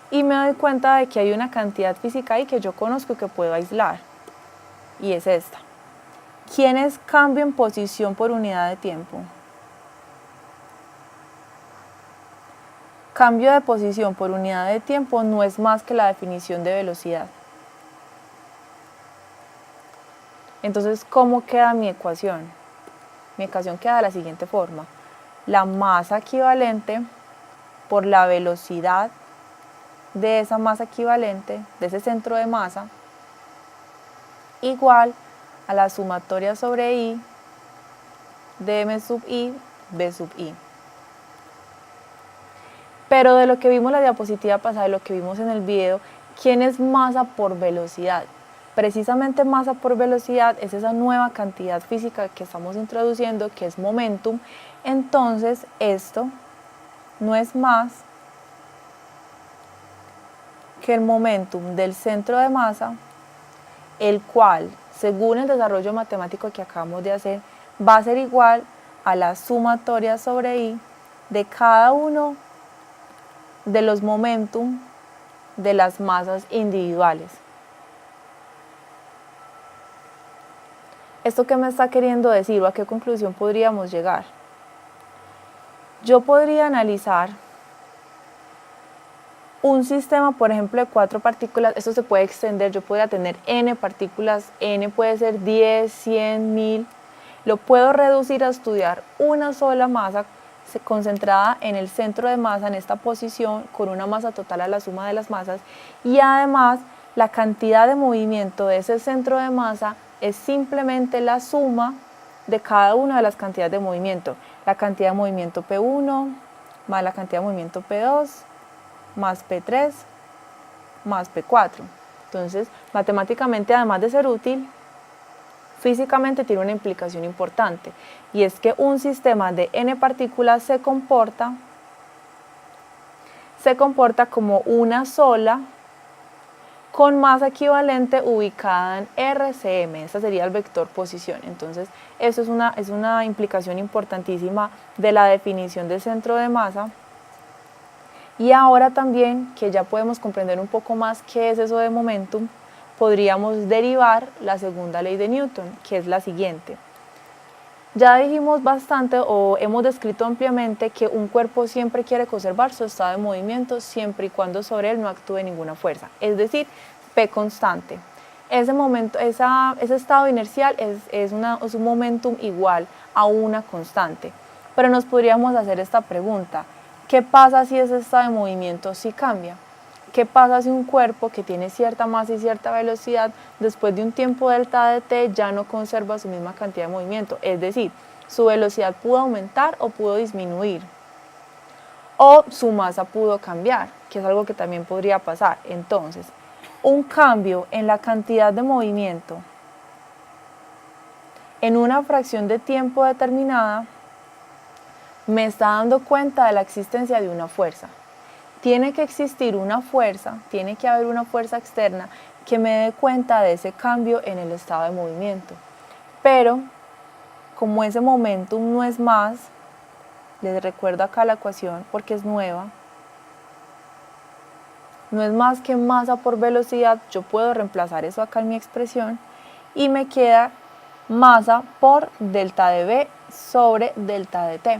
S1: y me doy cuenta de que hay una cantidad física ahí que yo conozco y que puedo aislar, y es esta. ¿Quién es cambio en posición por unidad de tiempo? Cambio de posición por unidad de tiempo no es más que la definición de velocidad. Entonces, ¿cómo queda mi ecuación? Mi ecuación queda de la siguiente forma. La masa equivalente por la velocidad de esa masa equivalente, de ese centro de masa, igual a la sumatoria sobre i de m sub i, b sub i. Pero de lo que vimos en la diapositiva pasada, de lo que vimos en el video, ¿quién es masa por velocidad? Precisamente masa por velocidad es esa nueva cantidad física que estamos introduciendo, que es momentum. Entonces esto no es más que el momentum del centro de masa, el cual, según el desarrollo matemático que acabamos de hacer, va a ser igual a la sumatoria sobre I de cada uno de los momentum de las masas individuales. ¿Esto qué me está queriendo decir o a qué conclusión podríamos llegar? Yo podría analizar un sistema, por ejemplo, de 4 partículas. Esto se puede extender, yo podría tener n partículas, n puede ser 10, 100, 1000. Lo puedo reducir a estudiar una sola masa concentrada en el centro de masa, en esta posición, con una masa total a la suma de las masas, y además la cantidad de movimiento de ese centro de masa es simplemente la suma de cada una de las cantidades de movimiento. La cantidad de movimiento P1 más la cantidad de movimiento P2 más P3 más P4. Entonces, matemáticamente, además de ser útil, físicamente tiene una implicación importante, y es que un sistema de n partículas se comporta como una sola con masa equivalente ubicada en RCM. Este sería el vector posición. Entonces, eso es una implicación importantísima de la definición del centro de masa. Y ahora también, que ya podemos comprender un poco más qué es eso de momentum, podríamos derivar la segunda ley de Newton, que es la siguiente. Ya dijimos bastante o hemos descrito ampliamente que un cuerpo siempre quiere conservar su estado de movimiento siempre y cuando sobre él no actúe ninguna fuerza, es decir, P constante. Ese estado inercial es un momentum igual a una constante. Pero nos podríamos hacer esta pregunta: ¿qué pasa si ese estado de movimiento sí cambia? ¿Qué pasa si un cuerpo que tiene cierta masa y cierta velocidad, después de un tiempo delta de t, ya no conserva su misma cantidad de movimiento? Es decir, su velocidad pudo aumentar o pudo disminuir, o su masa pudo cambiar, que es algo que también podría pasar. Entonces, un cambio en la cantidad de movimiento en una fracción de tiempo determinada me está dando cuenta de la existencia de una fuerza. Tiene que existir una fuerza, tiene que haber una fuerza externa que me dé cuenta de ese cambio en el estado de movimiento. Pero, como ese momentum no es más, les recuerdo acá la ecuación porque es nueva, no es más que masa por velocidad, yo puedo reemplazar eso acá en mi expresión y me queda masa por delta de V sobre delta de T,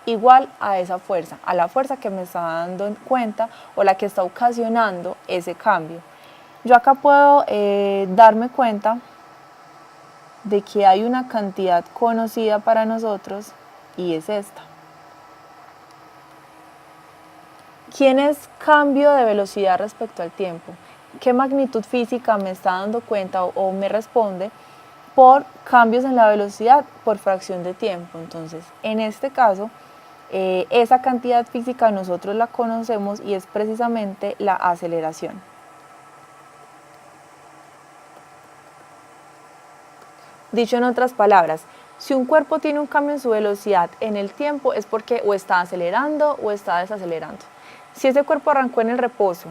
S1: igual a esa fuerza, a la fuerza que me está dando cuenta o la que está ocasionando ese cambio. Yo acá puedo darme cuenta de que hay una cantidad conocida para nosotros y es esta. ¿Quién es cambio de velocidad respecto al tiempo? ¿Qué magnitud física me está dando cuenta o me responde por cambios en la velocidad por fracción de tiempo? Entonces, en este caso, esa cantidad física nosotros la conocemos y es precisamente la aceleración. Dicho en otras palabras, si un cuerpo tiene un cambio en su velocidad en el tiempo es porque o está acelerando o está desacelerando. Si ese cuerpo arrancó en el reposo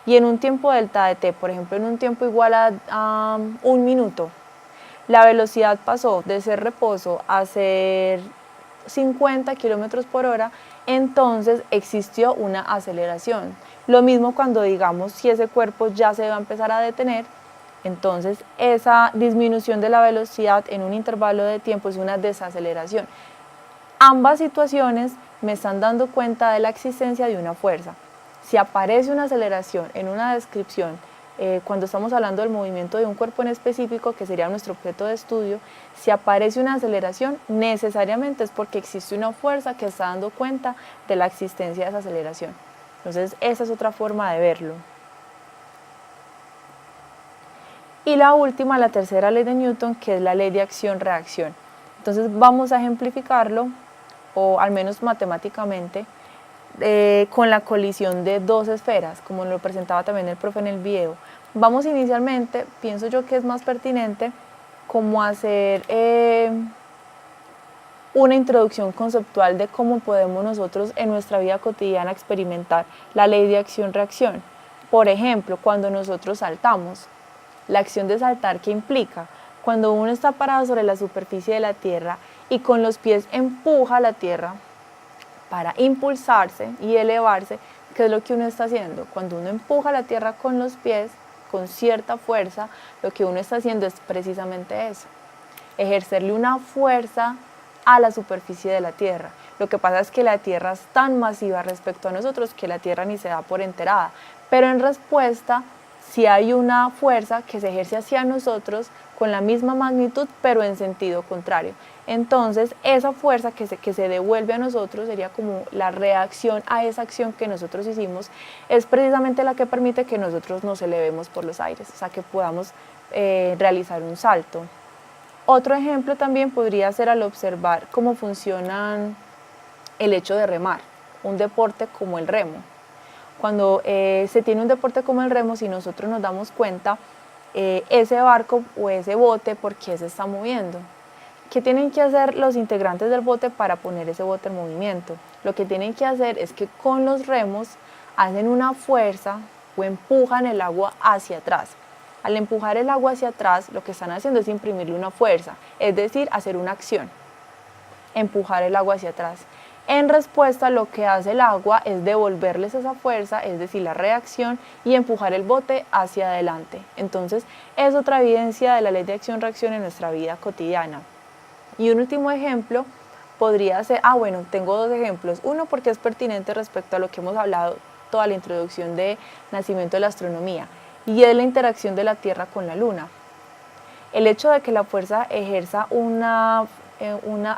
S1: y en un tiempo delta de t, por ejemplo en un tiempo igual a 1 minuto, la velocidad pasó de ser reposo a ser 50 kilómetros por hora, entonces existió una aceleración. Lo mismo cuando digamos si ese cuerpo ya se va a empezar a detener, entonces esa disminución de la velocidad en un intervalo de tiempo es una desaceleración. Ambas situaciones me están dando cuenta de la existencia de una fuerza. Si aparece una aceleración en una descripción, cuando estamos hablando del movimiento de un cuerpo en específico, que sería nuestro objeto de estudio, si aparece una aceleración, necesariamente es porque existe una fuerza que está dando cuenta de la existencia de esa aceleración. Entonces, esa es otra forma de verlo. Y la última, la tercera ley de Newton, que es la ley de acción-reacción. Entonces, vamos a ejemplificarlo, o al menos matemáticamente, con la colisión de dos esferas, como lo presentaba también el profe en el video. Vamos inicialmente, pienso yo que es más pertinente, como hacer una introducción conceptual de cómo podemos nosotros en nuestra vida cotidiana experimentar la ley de acción-reacción. Por ejemplo, cuando nosotros saltamos, la acción de saltar, ¿qué implica? Cuando uno está parado sobre la superficie de la tierra y con los pies empuja la tierra para impulsarse y elevarse, ¿qué es lo que uno está haciendo? Cuando uno empuja la tierra con los pies, con cierta fuerza, lo que uno está haciendo es precisamente eso, ejercerle una fuerza a la superficie de la tierra. Lo que pasa es que la tierra es tan masiva respecto a nosotros que la tierra ni se da por enterada, pero en respuesta sí hay una fuerza que se ejerce hacia nosotros con la misma magnitud pero en sentido contrario. Entonces esa fuerza que se devuelve a nosotros sería como la reacción a esa acción que nosotros hicimos, es precisamente la que permite que nosotros nos elevemos por los aires, o sea que podamos realizar un salto. Otro ejemplo también podría ser al observar cómo funciona el hecho de remar, un deporte como el remo. Cuando se tiene un deporte como el remo, si nosotros nos damos cuenta, ese barco o ese bote, ¿por qué se está moviendo? ¿Qué tienen que hacer los integrantes del bote para poner ese bote en movimiento? Lo que tienen que hacer es que con los remos hacen una fuerza o empujan el agua hacia atrás. Al empujar el agua hacia atrás, lo que están haciendo es imprimirle una fuerza, es decir, hacer una acción, empujar el agua hacia atrás. En respuesta, lo que hace el agua es devolverles esa fuerza, es decir, la reacción, y empujar el bote hacia adelante. Entonces, es otra evidencia de la ley de acción-reacción en nuestra vida cotidiana. Y un último ejemplo podría ser, bueno, tengo dos ejemplos. Uno porque es pertinente respecto a lo que hemos hablado toda la introducción de nacimiento de la astronomía, y es la interacción de la Tierra con la Luna. El hecho de que la fuerza ejerza una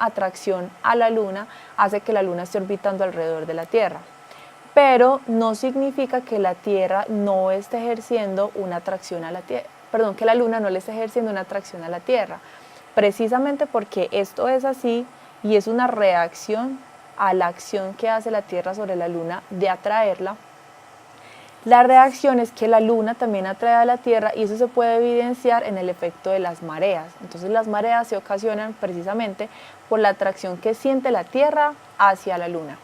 S1: atracción a la Luna hace que la Luna esté orbitando alrededor de la Tierra, pero no significa que la Tierra no esté ejerciendo una atracción a la Tierra, que la Luna no le esté ejerciendo una atracción a la Tierra, precisamente porque esto es así y es una reacción a la acción que hace la Tierra sobre la Luna de atraerla. La reacción es que la Luna también atrae a la Tierra y eso se puede evidenciar en el efecto de las mareas. Entonces las mareas se ocasionan precisamente por la atracción que siente la Tierra hacia la Luna.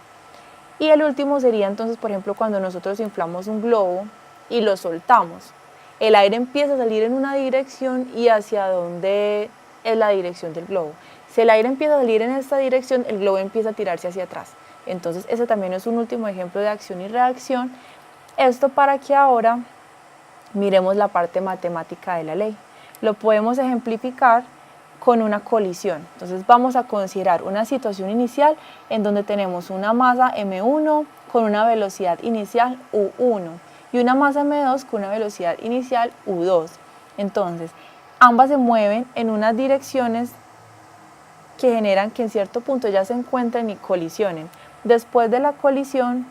S1: Y el último sería entonces, por ejemplo, cuando nosotros inflamos un globo y lo soltamos. El aire empieza a salir en una dirección y hacia dónde es la dirección del globo. Si el aire empieza a salir en esta dirección, el globo empieza a tirarse hacia atrás. Entonces ese también es un último ejemplo de acción y reacción. Esto para que ahora miremos la parte matemática de la ley. Lo podemos ejemplificar con una colisión. Entonces vamos a considerar una situación inicial en donde tenemos una masa m1 con una velocidad inicial u1 y una masa m2 con una velocidad inicial u2. Entonces ambas se mueven en unas direcciones que generan que en cierto punto ya se encuentren y colisionen. Después de la colisión,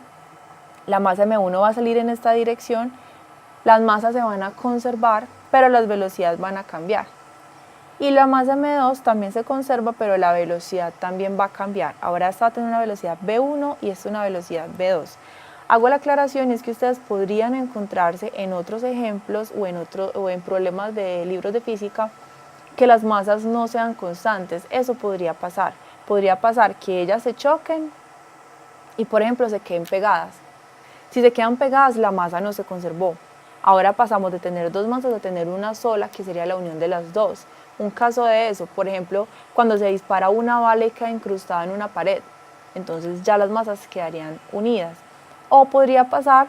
S1: la masa m1 va a salir en esta dirección, las masas se van a conservar, pero las velocidades van a cambiar. Y la masa m2 también se conserva, pero la velocidad también va a cambiar. Ahora esta va a tener una velocidad v1 y esta una velocidad v2. Hago la aclaración y es que ustedes podrían encontrarse en otros ejemplos o en problemas de libros de física que las masas no sean constantes. Eso podría pasar. Podría pasar que ellas se choquen y, por ejemplo, se queden pegadas. Si se quedan pegadas, la masa no se conservó. Ahora pasamos de tener dos masas a tener una sola, que sería la unión de las dos. Un caso de eso, por ejemplo, cuando se dispara una bala y queda incrustada en una pared, entonces ya las masas quedarían unidas. O podría pasar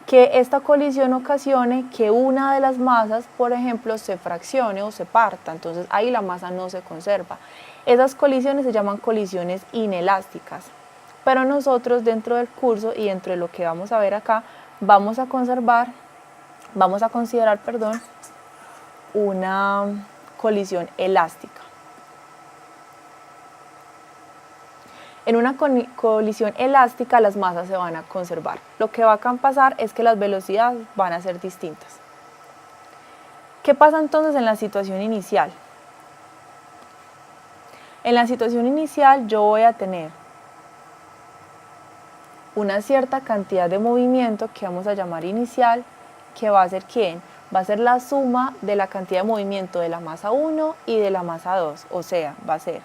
S1: que esta colisión ocasione que una de las masas, por ejemplo, se fraccione o se parta, entonces ahí la masa no se conserva. Esas colisiones se llaman colisiones inelásticas. Pero nosotros dentro del curso y dentro de lo que vamos a ver acá, vamos a considerar, una colisión elástica. En una colisión elástica las masas se van a conservar. Lo que va a pasar es que las velocidades van a ser distintas. ¿Qué pasa entonces en la situación inicial? En la situación inicial yo voy a tener una cierta cantidad de movimiento que vamos a llamar inicial, que va a ser ¿quién? Va a ser la suma de la cantidad de movimiento de la masa 1 y de la masa 2, o sea, va a ser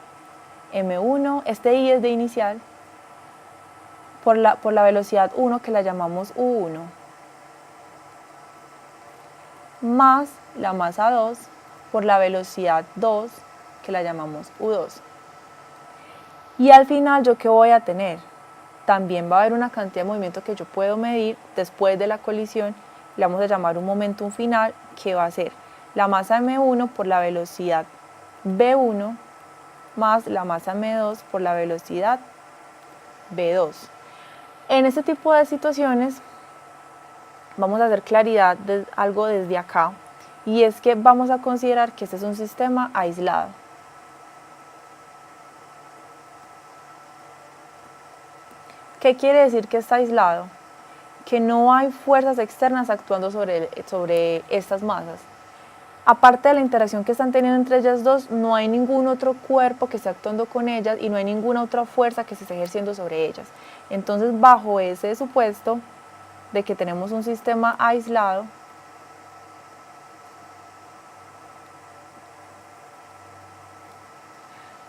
S1: m1, este i es de inicial, por la velocidad 1 que la llamamos u1, más la masa 2 por la velocidad 2, que la llamamos U2. Y al final, ¿yo qué voy a tener? También va a haber una cantidad de movimiento que yo puedo medir después de la colisión, le vamos a llamar un momentum final, que va a ser la masa m1 por la velocidad v1 más la masa m2 por la velocidad v2. En este tipo de situaciones vamos a hacer claridad de algo desde acá, y es que vamos a considerar que este es un sistema aislado. ¿Qué quiere decir que está aislado? Que no hay fuerzas externas actuando sobre estas masas. Aparte de la interacción que están teniendo entre ellas dos, no hay ningún otro cuerpo que esté actuando con ellas y no hay ninguna otra fuerza que se esté ejerciendo sobre ellas. Entonces, bajo ese supuesto de que tenemos un sistema aislado,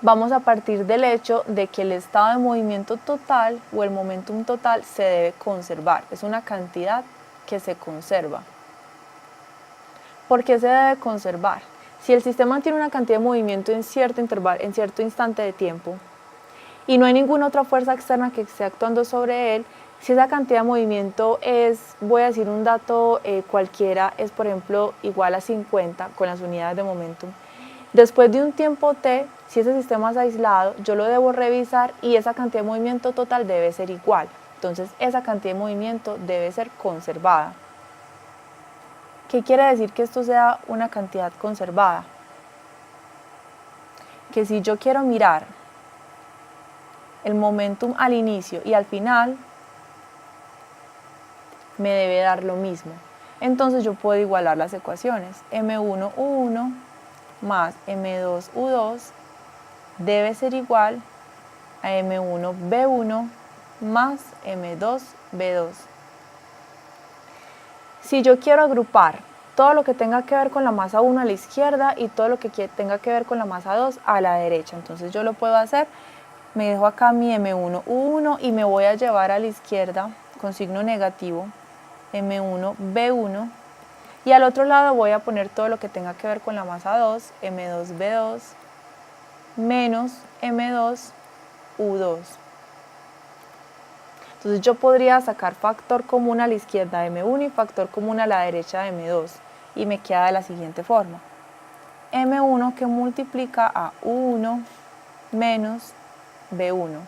S1: vamos a partir del hecho de que el estado de movimiento total o el momentum total se debe conservar. Es una cantidad que se conserva. ¿Por qué se debe conservar? Si el sistema tiene una cantidad de movimiento en cierto intervalo, en cierto instante de tiempo, y no hay ninguna otra fuerza externa que esté actuando sobre él, si esa cantidad de movimiento es, voy a decir un dato cualquiera, es por ejemplo igual a 50 con las unidades de momentum, después de un tiempo t, si ese sistema es aislado, yo lo debo revisar y esa cantidad de movimiento total debe ser igual. Entonces esa cantidad de movimiento debe ser conservada. ¿Qué quiere decir que esto sea una cantidad conservada? Que si yo quiero mirar el momentum al inicio y al final, me debe dar lo mismo. Entonces yo puedo igualar las ecuaciones. M1U1 más M2U2 debe ser igual a M1V1 más M2V2. Si yo quiero agrupar todo lo que tenga que ver con la masa 1 a la izquierda y todo lo que tenga que ver con la masa 2 a la derecha, entonces yo lo puedo hacer. Me dejo acá mi M1U1 y me voy a llevar a la izquierda con signo negativo M1V1, y al otro lado voy a poner todo lo que tenga que ver con la masa 2, M2V2 menos M2U2. Entonces yo podría sacar factor común a la izquierda de M1 y factor común a la derecha de M2, y me queda de la siguiente forma. M1 que multiplica a U1 menos B1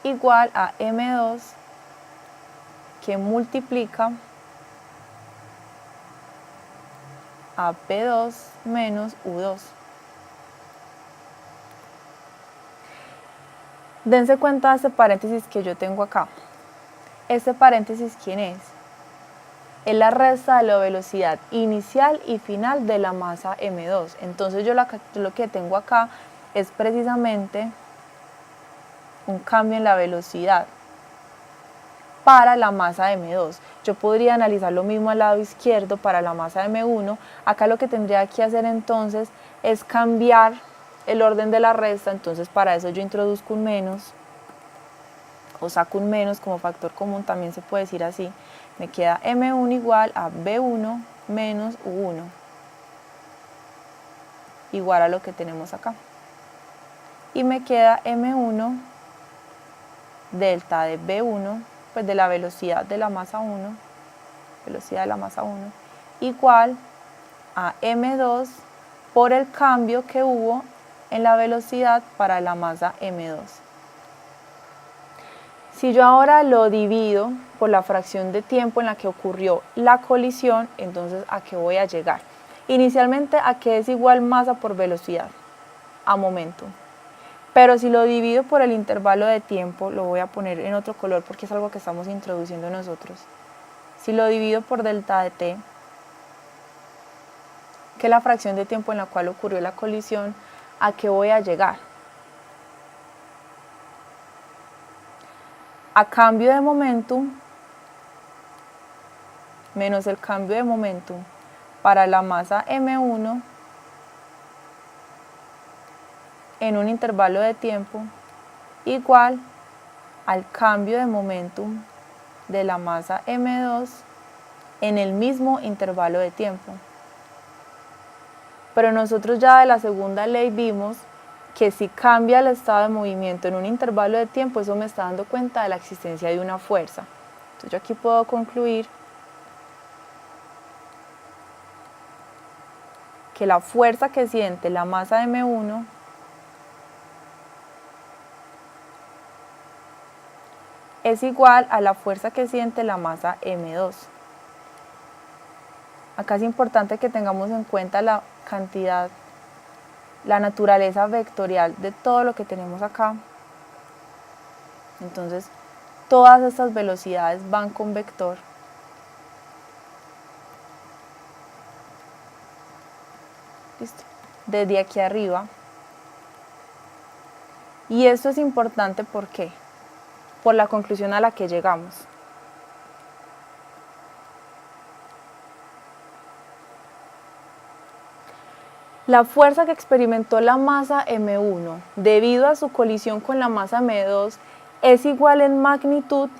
S1: igual a M2 que multiplica a P2 menos U2. Dense cuenta de este paréntesis que yo tengo acá. Este paréntesis, ¿quién es? Es la resta de la velocidad inicial y final de la masa M2. Entonces yo lo que tengo acá es precisamente un cambio en la velocidad para la masa M2. Yo podría analizar lo mismo al lado izquierdo para la masa M1. Acá lo que tendría que hacer entonces es cambiar el orden de la resta. Entonces para eso yo introduzco un menos o saco un menos como factor común, también se puede decir así. Me queda M1 igual a B1 menos U1 igual a lo que tenemos acá, y me queda M1 delta de B1, pues de la velocidad de la masa 1, igual a M2 por el cambio que hubo en la velocidad para la masa M2. Si yo ahora lo divido por la fracción de tiempo en la que ocurrió la colisión, entonces ¿a qué voy a llegar? Inicialmente a que es igual masa por velocidad, a momento. Pero si lo divido por el intervalo de tiempo, lo voy a poner en otro color porque es algo que estamos introduciendo nosotros. Si lo divido por delta de t, que es la fracción de tiempo en la cual ocurrió la colisión, ¿a qué voy a llegar? A cambio de momentum menos el cambio de momentum para la masa M1 en un intervalo de tiempo igual al cambio de momentum de la masa M2 en el mismo intervalo de tiempo. Pero nosotros ya de la segunda ley vimos que si cambia el estado de movimiento en un intervalo de tiempo, eso me está dando cuenta de la existencia de una fuerza. Entonces yo aquí puedo concluir que la fuerza que siente la masa m1 es igual a la fuerza que siente la masa m2. Acá es importante que tengamos en cuenta la cantidad, la naturaleza vectorial de todo lo que tenemos acá. Entonces, todas estas velocidades van con vector. Listo. Desde aquí arriba. Y esto es importante, ¿por qué? Por la conclusión a la que llegamos. La fuerza que experimentó la masa m1 debido a su colisión con la masa m2 es igual en magnitud,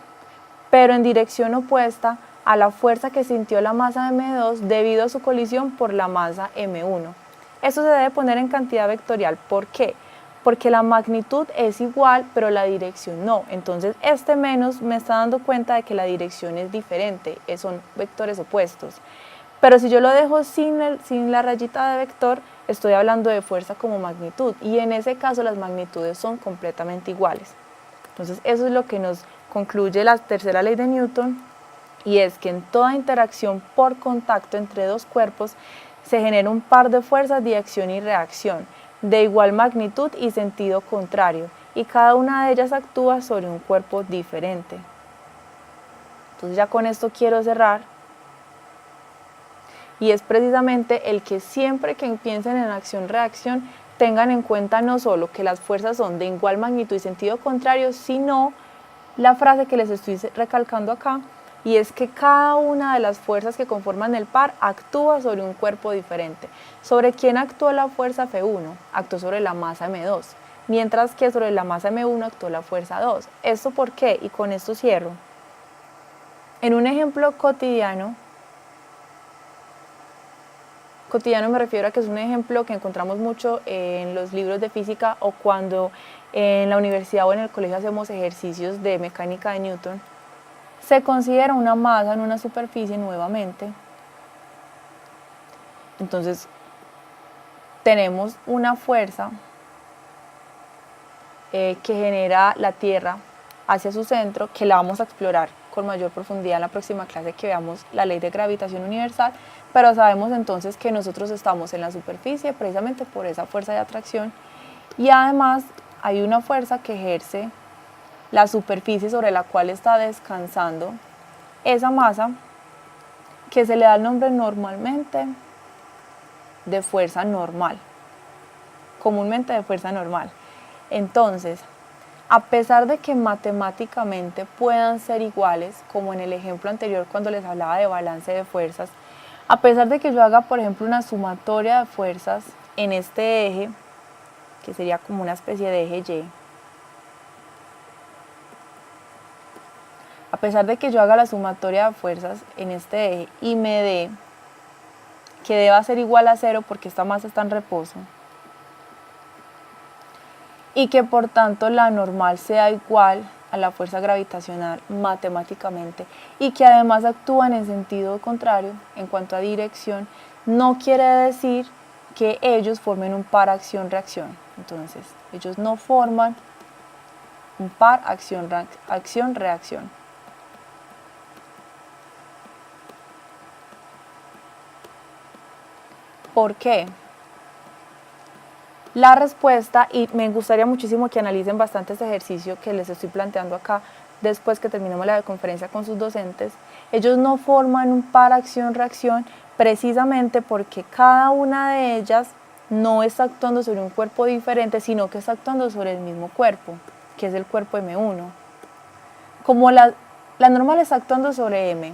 S1: pero en dirección opuesta a la fuerza que sintió la masa m2 debido a su colisión por la masa m1. Eso se debe poner en cantidad vectorial. ¿Por qué? Porque la magnitud es igual, pero la dirección no. Entonces este menos me está dando cuenta de que la dirección es diferente, son vectores opuestos. Pero si yo lo dejo sin la rayita de vector, estoy hablando de fuerza como magnitud, y en ese caso las magnitudes son completamente iguales. Entonces eso es lo que nos concluye la tercera ley de Newton, y es que en toda interacción por contacto entre dos cuerpos se genera un par de fuerzas de acción y reacción, de igual magnitud y sentido contrario, y cada una de ellas actúa sobre un cuerpo diferente. Entonces ya con esto quiero cerrar. Y es precisamente el que siempre que piensen en acción-reacción tengan en cuenta no solo que las fuerzas son de igual magnitud y sentido contrario, sino la frase que les estoy recalcando acá, y es que cada una de las fuerzas que conforman el par actúa sobre un cuerpo diferente. ¿Sobre quién actuó la fuerza F1? Actuó sobre la masa M2, mientras que sobre la masa M1 actuó la fuerza 2. ¿Esto por qué? Y con esto cierro. En un ejemplo cotidiano me refiero a que es un ejemplo que encontramos mucho en los libros de física o cuando en la universidad o en el colegio hacemos ejercicios de mecánica de Newton. Se considera una masa en una superficie nuevamente. Entonces, tenemos una fuerza que genera la Tierra hacia su centro, que la vamos a explorar con mayor profundidad en la próxima clase que veamos la ley de gravitación universal, pero sabemos entonces que nosotros estamos en la superficie precisamente por esa fuerza de atracción, y además hay una fuerza que ejerce la superficie sobre la cual está descansando esa masa, que se le da el nombre normalmente de fuerza normal, comúnmente de fuerza normal. Entonces, a pesar de que matemáticamente puedan ser iguales, como en el ejemplo anterior cuando les hablaba de balance de fuerzas, a pesar de que yo haga, por ejemplo, una sumatoria de fuerzas en este eje, que sería como una especie de eje Y, a pesar de que yo haga la sumatoria de fuerzas en este eje y me dé que deba ser igual a 0 porque esta masa está en reposo, y que por tanto la normal sea igual a la fuerza gravitacional matemáticamente, y que además actúan en sentido contrario en cuanto a dirección, no quiere decir que ellos formen un par acción-reacción. Entonces, ellos no forman un par acción-reacción. ¿Por qué? La respuesta, y me gustaría muchísimo que analicen bastante este ejercicio que les estoy planteando acá después que terminemos la conferencia con sus docentes, ellos no forman un par acción-reacción precisamente porque cada una de ellas no está actuando sobre un cuerpo diferente, sino que está actuando sobre el mismo cuerpo, que es el cuerpo M1. Como la normal está actuando sobre M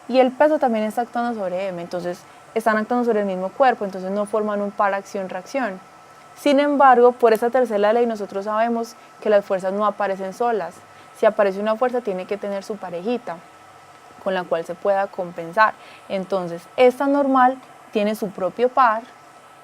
S1: y el peso también está actuando sobre M, entonces están actuando sobre el mismo cuerpo, entonces no forman un par acción-reacción. Sin embargo, por esa tercera ley nosotros sabemos que las fuerzas no aparecen solas. Si aparece una fuerza tiene que tener su parejita. con la cual se pueda compensar. Entonces, esta normal tiene su propio par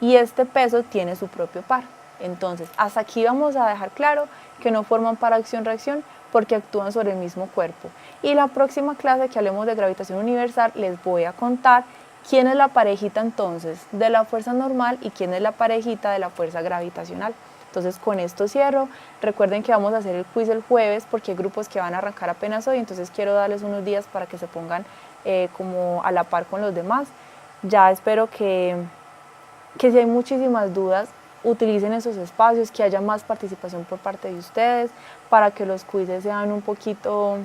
S1: y este peso tiene su propio par. Entonces, hasta aquí vamos a dejar claro que no forman par acción-reacción porque actúan sobre el mismo cuerpo. Y la próxima clase que hablemos de gravitación universal les voy a contar quién es la parejita entonces de la fuerza normal y quién es la parejita de la fuerza gravitacional. Entonces con esto cierro. Recuerden que vamos a hacer el quiz el jueves porque hay grupos que van a arrancar apenas hoy, entonces quiero darles unos días para que se pongan como a la par con los demás. Ya espero que si hay muchísimas dudas, utilicen esos espacios, que haya más participación por parte de ustedes para que los quizzes sean un poquito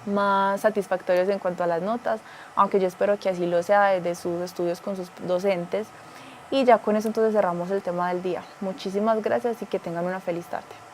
S1: más satisfactorios en cuanto a las notas, aunque yo espero que así lo sea desde sus estudios con sus docentes. Y ya con eso entonces cerramos el tema del día. Muchísimas gracias y que tengan una feliz tarde.